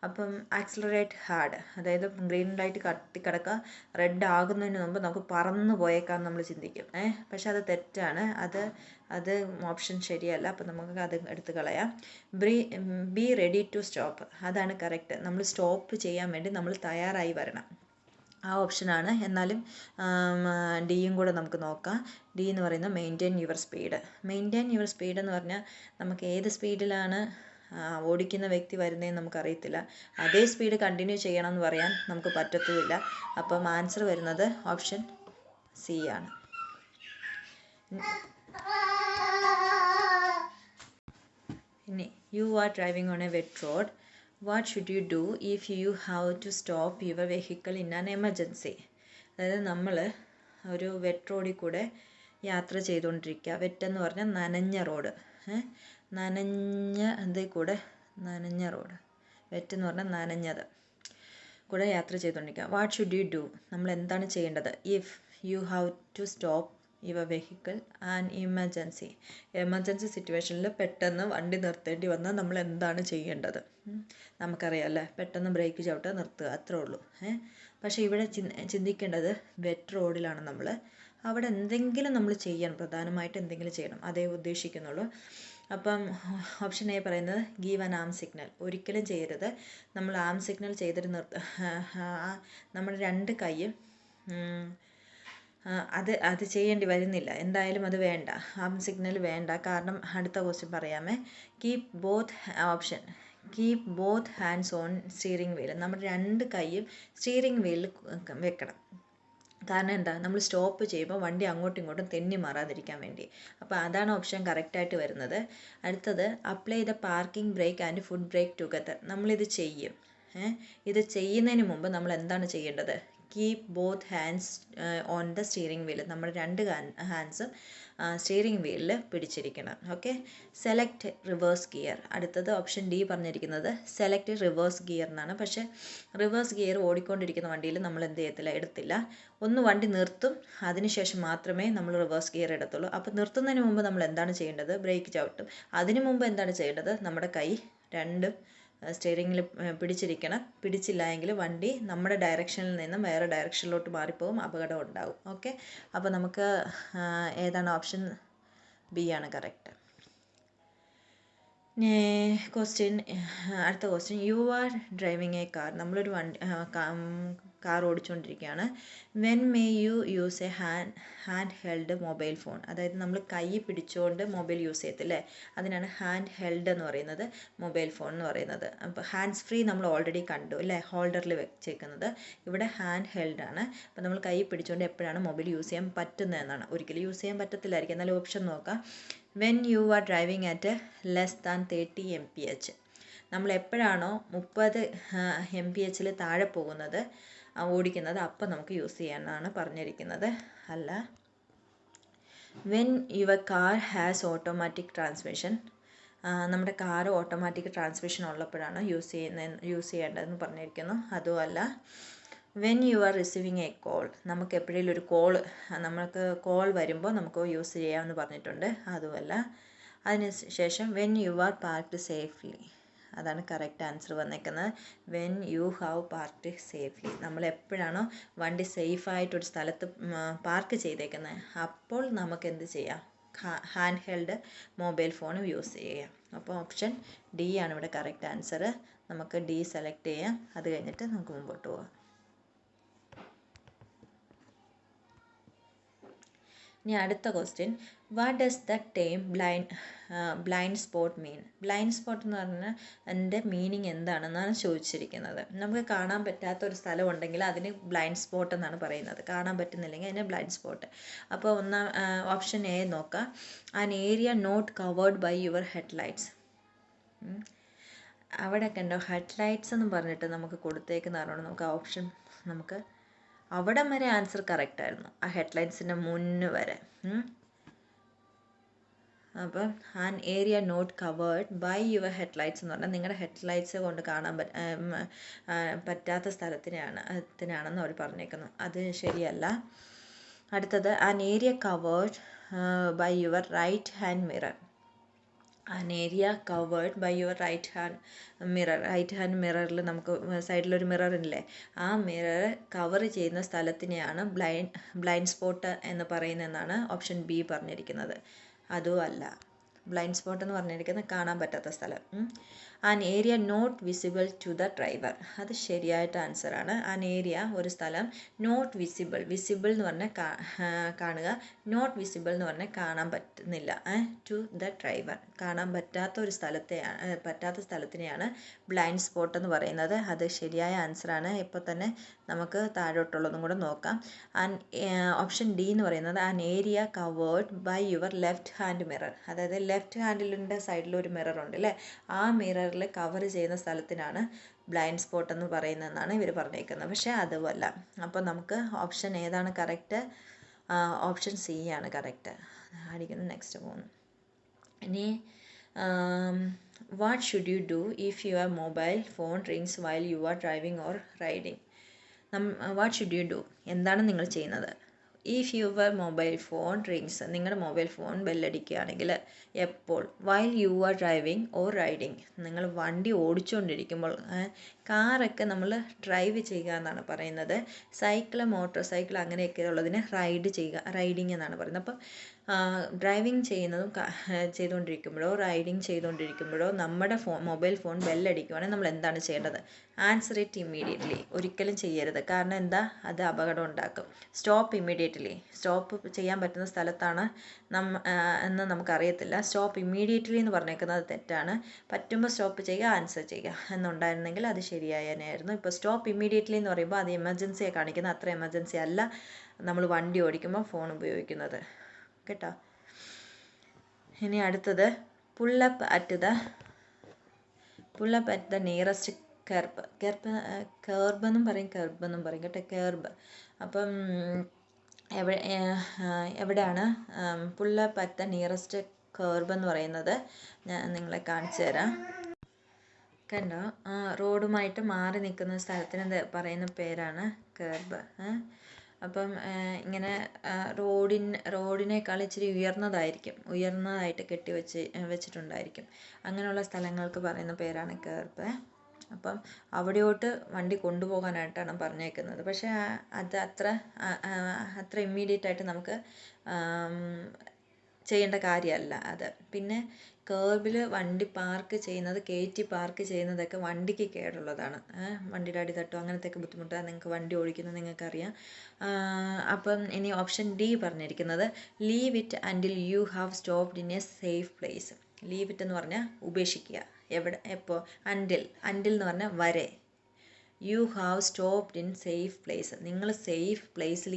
അപ്പം ആക്സിലറേറ്റ് ഹാർഡ്, അതായത് ഗ്രീൻ ലൈറ്റ് കത്തി കിടക്കുക, റെഡ് ആകുന്നതിന് മുമ്പ് നമുക്ക് പറന്നു പോയേക്കാന്ന് നമ്മൾ ചിന്തിക്കും. പക്ഷെ അത് തെറ്റാണ്. അത് ഓപ്ഷൻ ശരിയല്ല. അപ്പം നമുക്ക് അത് എടുത്ത് കളയാം. ബി റെഡി ടു സ്റ്റോപ്പ്, അതാണ് കറക്റ്റ്. നമ്മൾ സ്റ്റോപ്പ് ചെയ്യാൻ വേണ്ടി നമ്മൾ തയ്യാറായി വരണം. ആ ഓപ്ഷനാണ്. എന്നാലും ഡിയും കൂടെ നമുക്ക് നോക്കാം. ഡി എന്ന് പറയുന്നത് maintain your speed. Maintain your speed എന്ന് പറഞ്ഞാൽ നമുക്ക് ഏത് സ്പീഡിലാണ് ഓടിക്കുന്ന വ്യക്തി വരുന്നതെന്ന് നമുക്കറിയത്തില്ല. അതേ സ്പീഡ് കണ്ടിന്യൂ ചെയ്യണം എന്ന് പറയാൻ നമുക്ക് പറ്റത്തുമില്ല. അപ്പം ആൻസർ വരുന്നത് ഓപ്ഷൻ സി ആണ്. ഇനി you are driving on a wet road, what should you do if you have to stop your vehicle in an emergency. അതായത് നമ്മൾ ഒരു വെറ്റ് റോഡിൽ കൂടെ യാത്ര ചെയ്തുകൊണ്ടിരിക്കുക. വെറ്റെന്ന് പറഞ്ഞാൽ നനഞ്ഞ റോഡ്, നനഞ്ഞ റോഡ്, വെറ്റെന്ന് പറഞ്ഞാൽ നനഞ്ഞത് കൂടെ യാത്ര ചെയ്തുകൊണ്ടിരിക്കുക. വാട്ട് ഷുഡ് യു ഡു, നമ്മൾ എന്താണ് ചെയ്യേണ്ടത്? If you have to stop your vehicle and emergency സിറ്റുവേഷനിൽ പെട്ടെന്ന് വണ്ടി നിർത്തേണ്ടി വന്നാൽ നമ്മൾ എന്താണ് ചെയ്യേണ്ടത്? നമുക്കറിയാമല്ലേ, പെട്ടെന്ന് ബ്രേക്ക് ചവിട്ടുക, നിർത്തുക, അത്രേ ഉള്ളൂ. പക്ഷേ ഇവിടെ ചിന്തിക്കേണ്ടത് വെറ്റ് റോഡിലാണ് നമ്മൾ. അവിടെ എന്തെങ്കിലും നമ്മൾ ചെയ്യണം, പ്രധാനമായിട്ട് എന്തെങ്കിലും ചെയ്യണം, അതേ ഉദ്ദേശിക്കുന്നുള്ളൂ. അപ്പം ഓപ്ഷൻ എ പറയുന്നത് ഗീവ് ആൻ ആം സിഗ്നൽ, ഒരിക്കലും ചെയ്യരുത്. നമ്മൾ ആം സിഗ്നൽ ചെയ്തിട്ട് നമ്മുടെ രണ്ട് കൈയും അത് ചെയ്യേണ്ടി വരുന്നില്ല. എന്തായാലും അത് വേണ്ട, ആം സിഗ്നൽ വേണ്ട. കാരണം അടുത്ത ക്വസ്റ്റ്യൻ പറയാമേ. Keep both hands on steering wheel, നമ്മുടെ രണ്ട് കൈയും സ്റ്റിയറിംഗ് വീലിൽ വെക്കണം. കാരണം എന്താ, നമ്മൾ സ്റ്റോപ്പ് ചെയ്യുമ്പോൾ വണ്ടി അങ്ങോട്ടും ഇങ്ങോട്ടും തെന്നി മാറാതിരിക്കാൻ വേണ്ടി. അപ്പോൾ അതാണ് ഓപ്ഷൻ കറക്റ്റായിട്ട് വരുന്നത്. അടുത്തത് apply the parking brake and foot brake together, നമ്മളിത് ചെയ്യും. ഇത് ചെയ്യുന്നതിന് മുമ്പ് നമ്മൾ എന്താണ് ചെയ്യേണ്ടത്? Keep both hands on the steering wheel, നമ്മുടെ രണ്ട് ഹാൻഡ്സും സ്റ്റിയറിംഗ് വീലിൽ പിടിച്ചിരിക്കണം. ഓക്കെ. സെലക്ട് റിവേഴ്സ് ഗിയർ, അടുത്തത് ഓപ്ഷൻ ഡി പറഞ്ഞിരിക്കുന്നത് സെലക്ട് റിവേഴ്സ് ഗിയർ എന്നാണ്. പക്ഷേ റിവേഴ്സ് ഗിയർ ഓടിക്കൊണ്ടിരിക്കുന്ന വണ്ടിയിൽ നമ്മൾ എന്ത് ചെയ്യത്തില്ല, എടുത്തില്ല. ഒന്ന് വണ്ടി നിർത്തും, അതിനുശേഷം മാത്രമേ നമ്മൾ റിവേഴ്സ് ഗിയർ എടുത്തുള്ളൂ. അപ്പോൾ നിർത്തുന്നതിന് മുമ്പ് നമ്മൾ എന്താണ് ചെയ്യേണ്ടത്? ബ്രേക്ക് ചവിട്ടും. അതിനു മുമ്പ് എന്താണ് ചെയ്യേണ്ടത്? നമ്മുടെ കൈ രണ്ടും സ്റ്റിയറിങ്ങിൽ പിടിച്ചിരിക്കണം. പിടിച്ചില്ല എങ്കിൽ വണ്ടി നമ്മുടെ ഡയറക്ഷനിൽ നിന്നും വേറെ ഡയറക്ഷനിലോട്ട് മാറിപ്പോകും, അപകടം ഉണ്ടാകും. ഓക്കെ. അപ്പോൾ നമുക്ക് ഏതാണ് ഓപ്ഷൻ ബി ആണ് കറക്റ്റ്. അടുത്ത question, you are driving a car, നമ്മളൊരു കാർ ഓടിച്ചുകൊണ്ടിരിക്കുകയാണ്. When may you use a hand held mobile phone, അതായത് നമ്മൾ കൈ പിടിച്ചുകൊണ്ട് മൊബൈൽ യൂസ് ചെയ്യത്തില്ലേ, അതിനാണ് ഹാൻഡ് ഹെൽഡ് എന്ന് പറയുന്നത്, മൊബൈൽ ഫോൺ എന്ന് പറയുന്നത്. അപ്പോൾ ഹാൻഡ്സ് ഫ്രീ നമ്മൾ ഓൾറെഡി കണ്ടു അല്ലേ, ഹോൾഡറിൽ വെച്ചേക്കുന്നത്. ഇവിടെ ഹാൻഡ് ഹെൽഡ് ആണ്. അപ്പോൾ നമ്മൾ കൈ പിടിച്ചുകൊണ്ട് എപ്പോഴാണ് മൊബൈൽ യൂസ് ചെയ്യാൻ പറ്റുന്നതെന്നാണ്. ഒരിക്കലും യൂസ് ചെയ്യാൻ പറ്റത്തില്ലായിരിക്കും, എന്നാലും ഓപ്ഷൻ നോക്കാം. When you are driving at less than 30 mph, നമ്മൾ എപ്പോഴാണോ 30 mph താഴെ പോകുന്നത് ഓടിക്കുന്നത് അപ്പം നമുക്ക് യൂസ് ചെയ്യാമെന്നാണ് പറഞ്ഞിരിക്കുന്നത്. അല്ല. When your car has automatic transmission, നമ്മുടെ കാർ ഓട്ടോമാറ്റിക് ട്രാൻസ്മിഷൻ ഉള്ളപ്പോഴാണ് യൂസ് ചെയ്യേണ്ടതെന്ന് പറഞ്ഞിരിക്കുന്നു. അതുമല്ല. When you R receiving A call, നമുക്ക് എപ്പോഴേലും ഒരു നമുക്ക് കോൾ വരുമ്പോൾ നമുക്ക് യൂസ് ചെയ്യാമെന്ന് പറഞ്ഞിട്ടുണ്ട്. അതുമല്ല. അതിനുശേഷം when you R parked safely, അതാണ് കറക്റ്റ് ആൻസർ വന്നേക്കുന്നത്. When you have parked safely, നമ്മൾ എപ്പോഴാണോ വണ്ടി സേഫായിട്ടൊരു സ്ഥലത്ത് പാർക്ക് ചെയ്തേക്കുന്നത് അപ്പോൾ നമുക്ക് എന്ത് ചെയ്യാം? Hand held mobile phone use ചെയ്യാം. അപ്പോൾ ഓപ്ഷൻ ഡി ആണ് ഇവിടെ കറക്റ്റ് ആൻസർ. നമുക്ക് ഡി സെലക്ട് ചെയ്യാം. അത് കഴിഞ്ഞിട്ട് നമുക്ക് മുമ്പോട്ട് പോകാം. ഇനി അടുത്ത question, what does the term blind spot mean? Blind spot എന്ന് പറഞ്ഞാൽ അതിൻ്റെ മീനിങ് എന്താണെന്നാണ് ചോദിച്ചിരിക്കുന്നത്. നമുക്ക് കാണാൻ പറ്റാത്ത ഒരു സ്ഥലം ഉണ്ടെങ്കിൽ അതിന് ബ്ലൈൻഡ് സ്പോട്ട് എന്നാണ് പറയുന്നത്. കാണാൻ പറ്റുന്നില്ലെങ്കിൽ അതിന് ബ്ലൈൻഡ് സ്പോട്ട്. അപ്പോൾ ഓപ്ഷൻ എ നോക്കാം, an area not covered by your headlights. അവിടെ കണ്ടോ ഹെഡ്ലൈറ്റ്സ് എന്ന് പറഞ്ഞിട്ട് നമുക്ക് കൊടുത്തേക്കുന്നതാണ്. നമുക്ക് ഓപ്ഷൻ നമുക്ക് അവിടം വരെ ആൻസർ കറക്റ്റായിരുന്നു, ആ ഹെഡ്ലൈറ്റ്സിൻ്റെ മുന്ന് വരെ. അപ്പം an area not covered by your headlights എന്ന് പറഞ്ഞാൽ നിങ്ങളുടെ ഹെഡ്ലൈറ്റ്സ് കൊണ്ട് കാണാൻ പറ്റാത്ത സ്ഥലത്തിനാണെന്ന് അവർ പറഞ്ഞേക്കുന്നത്. അത് ശരിയല്ല. അടുത്തത്, an area covered by your right hand mirror. An area covered by your right hand മിററിൽ നമുക്ക് സൈഡിലൊരു മിറർ ഇല്ലേ, ആ മിറർ കവർ ചെയ്യുന്ന സ്ഥലത്തിനെയാണ് ബ്ലൈൻഡ് സ്പോട്ട് എന്ന് പറയുന്നതെന്നാണ് ഓപ്ഷൻ ബി പറഞ്ഞിരിക്കുന്നത്. അതും അല്ല. ബ്ലൈൻഡ് സ്പോട്ട് എന്ന് പറഞ്ഞിരിക്കുന്നത് കാണാൻ പറ്റാത്ത സ്ഥലം. An area not visible to the driver, അത് ശരിയായിട്ട് ആൻസറാണ്. ആൻ ഏരിയ ഒരു സ്ഥലം, നോട്ട് വിസിബിൾ എന്ന് പറഞ്ഞാൽ കാണുക, നോട്ട് വിസിബിൾ എന്ന് പറഞ്ഞാൽ കാണാൻ പറ്റുന്നില്ല, ടു ദ ഡ്രൈവർ കാണാൻ പറ്റാത്ത സ്ഥലത്തിനെയാണ് ബ്ലൈൻഡ് സ്പോട്ട് എന്ന് പറയുന്നത്. അത് ശരിയായ ആൻസറാണ്. ഇപ്പോൾ തന്നെ നമുക്ക് താഴോട്ടുള്ളതും കൂടെ നോക്കാം. ഓപ്ഷൻ ഡി എന്ന് പറയുന്നത് an area covered by your left hand mirror. അതായത് ലെഫ്റ്റ് ഹാൻഡിലിൻ്റെ സൈഡിൽ ഒരു മിറർ ഉണ്ട് അല്ലേ, ആ മിററിൽ കവർ ചെയ്യുന്ന സ്ഥലത്തിനാണ് ബ്ലൈൻഡ് സ്പോട്ട് എന്ന് പറയുന്നതെന്നാണ് ഇവർ പറഞ്ഞേക്കുന്നത്. പക്ഷേ അതുമല്ല. അപ്പോൾ നമുക്ക് ഓപ്ഷൻ ഏതാണ് കറക്റ്റ്? ഓപ്ഷൻ സി ആണ് കറക്റ്റ്. അടിക്കുന്നു. നെക്സ്റ്റ് പോകുന്നു. ഇനി what should you do if your mobile phone rings while you are driving or riding? What should you do, എന്താണ് നിങ്ങൾ ചെയ്യുന്നത്? If your mobile phone rings, നിങ്ങളുടെ മൊബൈൽ ഫോൺ ബെല്ലടിക്കുകയാണെങ്കിൽ എപ്പോൾ? While you are driving or riding, നിങ്ങൾ വണ്ടി ഓടിച്ചുകൊണ്ടിരിക്കുമ്പോൾ. കാറൊക്കെ നമ്മൾ drive ചെയ്യുക എന്നാണ് പറയുന്നത്. മോട്ടോർ സൈക്കിൾ അങ്ങനെയൊക്കെ ഉള്ളതിന് റൈഡിങ് എന്നാണ് പറയുന്നത്. അപ്പം ഡ്രൈവിംഗ് ചെയ്തുകൊണ്ടിരിക്കുമ്പോഴോ റൈഡിങ് ചെയ്തുകൊണ്ടിരിക്കുമ്പോഴോ നമ്മുടെ മൊബൈൽ ഫോൺ ബെല്ലടിക്കുവാണെങ്കിൽ നമ്മൾ എന്താണ് ചെയ്യേണ്ടത്? Answer it immediately. ഒരിക്കലും ചെയ്യരുത്. കാരണം എന്താ? അത് അപകടം ഉണ്ടാക്കും. Stop immediately. സ്റ്റോപ്പ് ചെയ്യാൻ പറ്റുന്ന സ്ഥലത്താണ് എന്ന് നമുക്കറിയത്തില്ല. സ്റ്റോപ്പ് ഇമ്മീഡിയറ്റ്ലി എന്ന് പറഞ്ഞേക്കുന്നത് തെറ്റാണ്. പറ്റുമ്പോൾ സ്റ്റോപ്പ് ചെയ്യുക, ആൻസർ ചെയ്യുക എന്നുണ്ടായിരുന്നെങ്കിൽ അത് ശരിയായതിനായിരുന്നു. ഇപ്പോൾ സ്റ്റോപ്പ് ഇമ്മീഡിയറ്റ്ലി എന്ന് പറയുമ്പോൾ അത് എമർജൻസിയെ കാണിക്കുന്ന, അത്ര എമർജൻസി അല്ല നമ്മൾ വണ്ടി ഓടിക്കുമ്പോൾ ഫോൺ ഉപയോഗിക്കുന്നത് കേട്ടോ. ഇനി അടുത്തത്, pullup at the nearest kerb എന്നും പറയും കേട്ടോ, കെർബ്. അപ്പം എവിടെയാണ് pullup at the nearest kerb എന്ന് പറയുന്നത്? ഞാൻ നിങ്ങളെ കാണിച്ചു തരാം. കണ്ടോ, റോഡുമായിട്ട് മാറി നിൽക്കുന്ന സ്ഥലത്തിന് പറയുന്ന പേരാണ് കെർബ്. അപ്പം ഇങ്ങനെ റോഡിനേക്കാൾ ഇച്ചിരി ഉയർന്നതായിട്ട് വെച്ചിട്ടുണ്ടായിരിക്കും. അങ്ങനെയുള്ള സ്ഥലങ്ങൾക്ക് പറയുന്ന പേരാണ് കെർബ്. അപ്പം അവിടെയോട്ട് വണ്ടി കൊണ്ടുപോകാനായിട്ടാണ് പറഞ്ഞേക്കുന്നത്. പക്ഷേ അത് അത്ര ഇമ്മീഡിയറ്റ് ആയിട്ട് നമുക്ക് ചെയ്യേണ്ട കാര്യമല്ല അത്. പിന്നെ കേർബിൽ വണ്ടി കയറ്റി പാർക്ക് ചെയ്യുന്നതൊക്കെ വണ്ടിക്ക് കേടുള്ളതാണ്. വണ്ടിയുടെ അടി തട്ടോ അങ്ങനത്തെയൊക്കെ ബുദ്ധിമുട്ട് നിങ്ങൾക്ക് വണ്ടി ഓടിക്കുന്നത് നിങ്ങൾക്കറിയാം. അപ്പം ഇനി ഓപ്ഷൻ ഡി പറഞ്ഞിരിക്കുന്നത്, leave it അൻറ്റിൽ you have stopped in A safe place. Leave it എന്ന് പറഞ്ഞാൽ ഉപേക്ഷിക്കുക. എപ്പോൾ? അൻറ്റിൽ എന്ന് പറഞ്ഞാൽ വരെ. You have stopped in safe place. നിങ്ങൾ സേഫ് പ്ലേസിൽ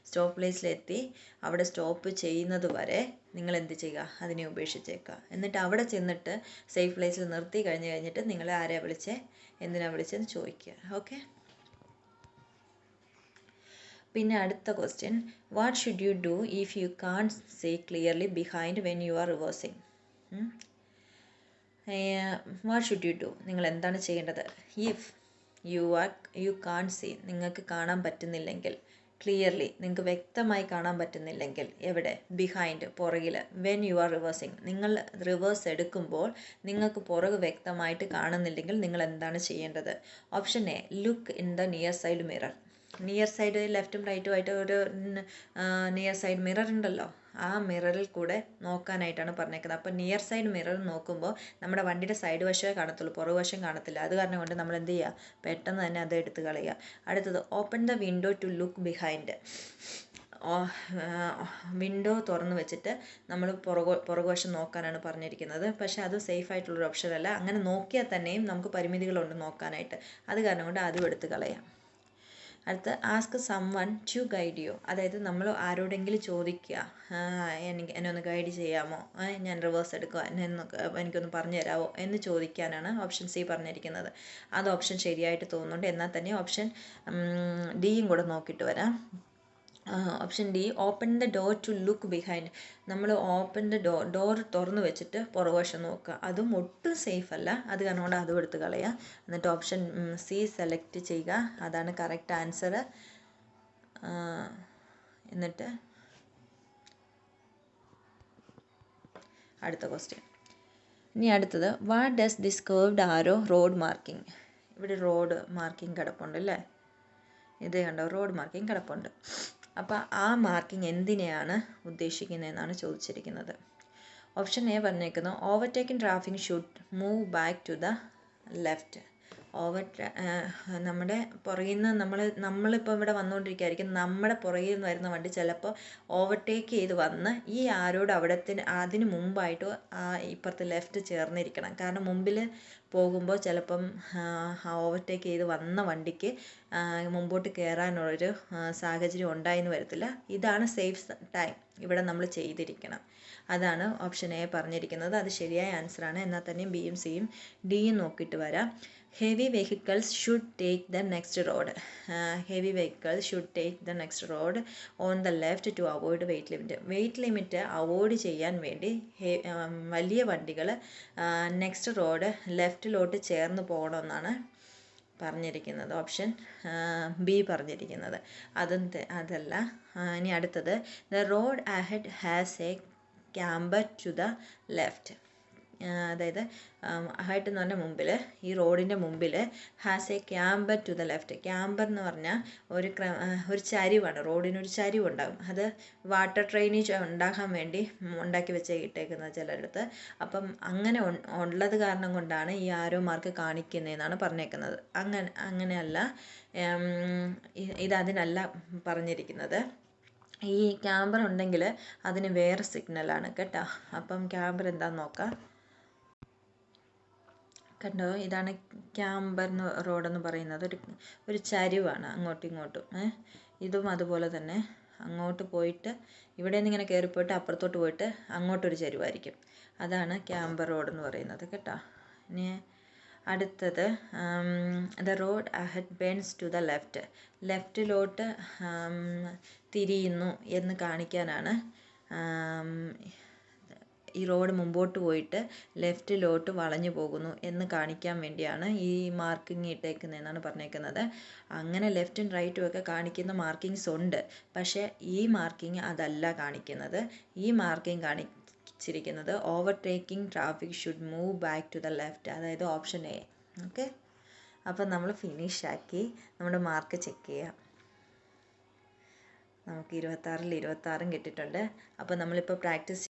സ്റ്റോപ്പ് പ്ലേസിലെത്തി അവിടെ സ്റ്റോപ്പ് ചെയ്യുന്നത് വരെ നിങ്ങൾ എന്ത് ചെയ്യുക? അതിനെ ഉപേക്ഷിച്ചേക്കുക. എന്നിട്ട് അവിടെ ചെന്നിട്ട് സേഫ് പ്ലേസിൽ നിർത്തി കഴിഞ്ഞിട്ട് നിങ്ങൾ എന്തിനാ വിളിച്ചതെന്ന് ചോദിക്കുക. ഓക്കെ. പിന്നെ അടുത്ത question, what should you do if you can't see clearly behind when you are reversing? What should you do, നിങ്ങൾ എന്താണ് ചെയ്യേണ്ടത്? ഇഫ് യു കാൺ സീ, നിങ്ങൾക്ക് കാണാൻ പറ്റുന്നില്ലെങ്കിൽ, ക്ലിയർലി നിങ്ങൾക്ക് വ്യക്തമായി കാണാൻ പറ്റുന്നില്ലെങ്കിൽ, എവിടെ? ബിഹൈൻഡ്, പുറകിൽ. വെൻ യു ആർ റിവേഴ്സിങ്, നിങ്ങൾ റിവേഴ്സ് എടുക്കുമ്പോൾ നിങ്ങൾക്ക് പുറക് വ്യക്തമായിട്ട് കാണുന്നില്ലെങ്കിൽ നിങ്ങൾ എന്താണ് ചെയ്യേണ്ടത്? Option A, look in the near side mirror. Near side ലെഫ്റ്റും റൈറ്റും ആയിട്ട് ഒരു നിയർ സൈഡ് മിറർ ഉണ്ടല്ലോ, ആ മിററിൽ കൂടെ നോക്കാനായിട്ടാണ് പറഞ്ഞേക്കുന്നത്. അപ്പോൾ നിയർ സൈഡ് മിറർ നോക്കുമ്പോൾ നമ്മുടെ വണ്ടിയുടെ സൈഡ് വശമേ കാണത്തുള്ളൂ, പുറകുവശം കാണത്തില്ല. അത് കാരണം കൊണ്ട് നമ്മൾ എന്ത് ചെയ്യുക? പെട്ടെന്ന് തന്നെ അത് എടുത്ത് കളയുക. അടുത്തത്, open the window to look behind. Window തുറന്ന് വെച്ചിട്ട് നമ്മൾ പുറകുവശം നോക്കാനാണ് പറഞ്ഞിരിക്കുന്നത്. പക്ഷേ അത് സേഫ് ആയിട്ടുള്ളൊരു ഓപ്ഷനല്ല. അങ്ങനെ നോക്കിയാൽ തന്നെയും നമുക്ക് പരിമിതികളുണ്ട് നോക്കാനായിട്ട്. അത് കാരണം കൊണ്ട് അതും എടുത്ത് കളയാം. അടുത്ത് ask someone to guide you, അതായത് നമ്മൾ ആരോടെങ്കിലും ചോദിക്കുക, എന്നെ ഒന്ന് ഗൈഡ് ചെയ്യാമോ, ഞാൻ റിവേഴ്സ് എടുക്കുക, എനിക്കൊന്ന് പറഞ്ഞു തരാമോ എന്ന് ചോദിക്കാനാണ് ഓപ്ഷൻ സി പറഞ്ഞിരിക്കുന്നത്. അത് ഓപ്ഷൻ ശരിയായിട്ട് തോന്നുന്നുണ്ട്. എന്നാൽ തന്നെ ഓപ്ഷൻ ഡിയും കൂടെ നോക്കിയിട്ട് വരാം. Option D, open the door to look behind. നമ്മൾ ഓപ്പൺ ദ ഡോർ തുറന്ന് വെച്ചിട്ട് പുറകുവശം നോക്കുക. അതും ഒട്ടും സേഫ് അല്ല. അത് കാരണം കൊണ്ട് അതും എടുത്ത് കളയുക. എന്നിട്ട് ഓപ്ഷൻ സി സെലക്ട് ചെയ്യുക. അതാണ് കറക്റ്റ് ആൻസർ. എന്നിട്ട് അടുത്ത ക്വസ്റ്റ്യൻ. ഇനി അടുത്തത്, what does this curved arrow road marking. ഇവിടെ റോഡ് മാർക്കിംഗ് കിടപ്പുണ്ട് അല്ലേ, ഇത് കണ്ടോ, റോഡ് മാർക്കിംഗ് കിടപ്പുണ്ട്. അപ്പോൾ ആ മാർക്കിംഗ് എന്തിനെയാണ് ഉദ്ദേശിക്കുന്നതെന്നാണ് ചോദിച്ചിരിക്കുന്നത്. ഓപ്ഷൻ എ പറഞ്ഞേക്കുന്നത്, overtaking traffic should move back to the left. നമ്മുടെ പുറകിൽ നിന്ന് നമ്മളിപ്പോൾ ഇവിടെ വന്നുകൊണ്ടിരിക്കുകയായിരിക്കും. നമ്മുടെ പുറകിൽ നിന്ന് വരുന്ന വണ്ടി ചിലപ്പോൾ ഓവർടേക്ക് ചെയ്ത് വന്ന് ഈ ആരോട് അതിന് മുമ്പായിട്ട് ഇപ്പുറത്ത് ലെഫ്റ്റ് ചേർന്നിരിക്കണം. കാരണം മുമ്പിൽ പോകുമ്പോൾ ചിലപ്പം ഓവർടേക്ക് ചെയ്ത് വന്ന വണ്ടിക്ക് മുമ്പോട്ട് കയറാനുള്ളൊരു സാഹചര്യം ഉണ്ടായെന്ന് വരത്തില്ല. ഇതാണ് സേഫ് ടൈം ഇവിടെ നമ്മൾ ചെയ്തിരിക്കണം. അതാണ് ഓപ്ഷൻ എ പറഞ്ഞിരിക്കുന്നത്. അത് ശരിയായ ആൻസറാണ്. എന്നാൽ തന്നെ ബിയും സിയും ഡിയും നോക്കിയിട്ട് വരാം. Heavy vehicles should take the next road. Heavy vehicles should take the next road on the left to avoid weight limit. Weight limit avoid ചെയ്യാൻ വേണ്ടി വലിയ വണ്ടികൾ നെക്സ്റ്റ് റോഡ് ലെഫ്റ്റിലോട്ട് ചേർന്ന് പോകണമെന്നാണ് പറഞ്ഞിരിക്കുന്നത്. ഓപ്ഷൻ ബി പറഞ്ഞിരിക്കുന്നത്. അതല്ല. ഇനി അടുത്തത്, the road ahead has a camber to the left. അതായത് അഹെഡ് എന്ന് പറഞ്ഞാൽ മുമ്പിൽ, ഈ റോഡിൻ്റെ മുമ്പിൽ has a camber to the left. Camber എന്ന് പറഞ്ഞാൽ ഒരു ചരിവാണ്, റോഡിനൊരു ചരിവുണ്ടാകും. അത് വാട്ടർ ഡ്രെയിനേജ് ഉണ്ടാകാൻ വേണ്ടി ഉണ്ടാക്കി ഇട്ടേക്കുന്നത് ചിലയിടത്ത്. അപ്പം അങ്ങനെ ഉള്ളത് കാരണം കൊണ്ടാണ് ഈ ആരോ മാർക്ക് കാണിക്കുന്നതെന്നാണ് പറഞ്ഞേക്കുന്നത്. അങ്ങനെയല്ല, അതിനല്ല പറഞ്ഞിരിക്കുന്നത്. ഈ ക്യാമ്പർ ഉണ്ടെങ്കിൽ അതിന് വേറെ സിഗ്നലാണ് കേട്ടോ. അപ്പം ക്യാമ്പർ എന്താണെന്ന് നോക്കാം. കണ്ടോ, ഇതാണ് ക്യാമ്പർ റോഡെന്ന് പറയുന്നത്. ഒരു ചരിവാണ് അങ്ങോട്ടും ഇങ്ങോട്ടും. ഇതും അതുപോലെ തന്നെ അങ്ങോട്ട് പോയിട്ട് ഇവിടെ നിന്ന് ഇങ്ങനെ കയറിപ്പോയിട്ട് അപ്പുറത്തോട്ട് പോയിട്ട് അങ്ങോട്ടൊരു ചരിവായിരിക്കും. അതാണ് ക്യാമ്പർ റോഡെന്ന് പറയുന്നത് കേട്ടോ. ഇനി അടുത്തത്, the road ahead bends to the left. ലെഫ്റ്റിലോട്ട് തിരിയുന്നു എന്ന് കാണിക്കാനാണ്, ഈ റോഡ് മുമ്പോട്ട് പോയിട്ട് ലെഫ്റ്റിലോട്ട് വളഞ്ഞു പോകുന്നു എന്ന് കാണിക്കാൻ വേണ്ടിയാണ് ഈ മാർക്കിംഗ് ഇട്ടേക്കുന്നതെന്നാണ് പറഞ്ഞേക്കുന്നത്. അങ്ങനെ ലെഫ്റ്റും റൈറ്റും ഒക്കെ കാണിക്കുന്ന മാർക്കിങ്സ് ഉണ്ട്. പക്ഷേ ഈ മാർക്കിംഗ് അതല്ല കാണിക്കുന്നത്. ഈ മാർക്കിംഗ് കാണിച്ചിരിക്കുന്നത് overtaking traffic should move back to the left, അതായത് ഓപ്ഷൻ എ. ഓക്കെ, അപ്പം നമ്മൾ ഫിനിഷാക്കി. നമ്മുടെ മാർക്ക് ചെക്ക് ചെയ്യാം. നമുക്ക് 26-ൽ 26 കിട്ടിയിട്ടുണ്ട്. അപ്പോൾ നമ്മളിപ്പോൾ പ്രാക്ടീസ്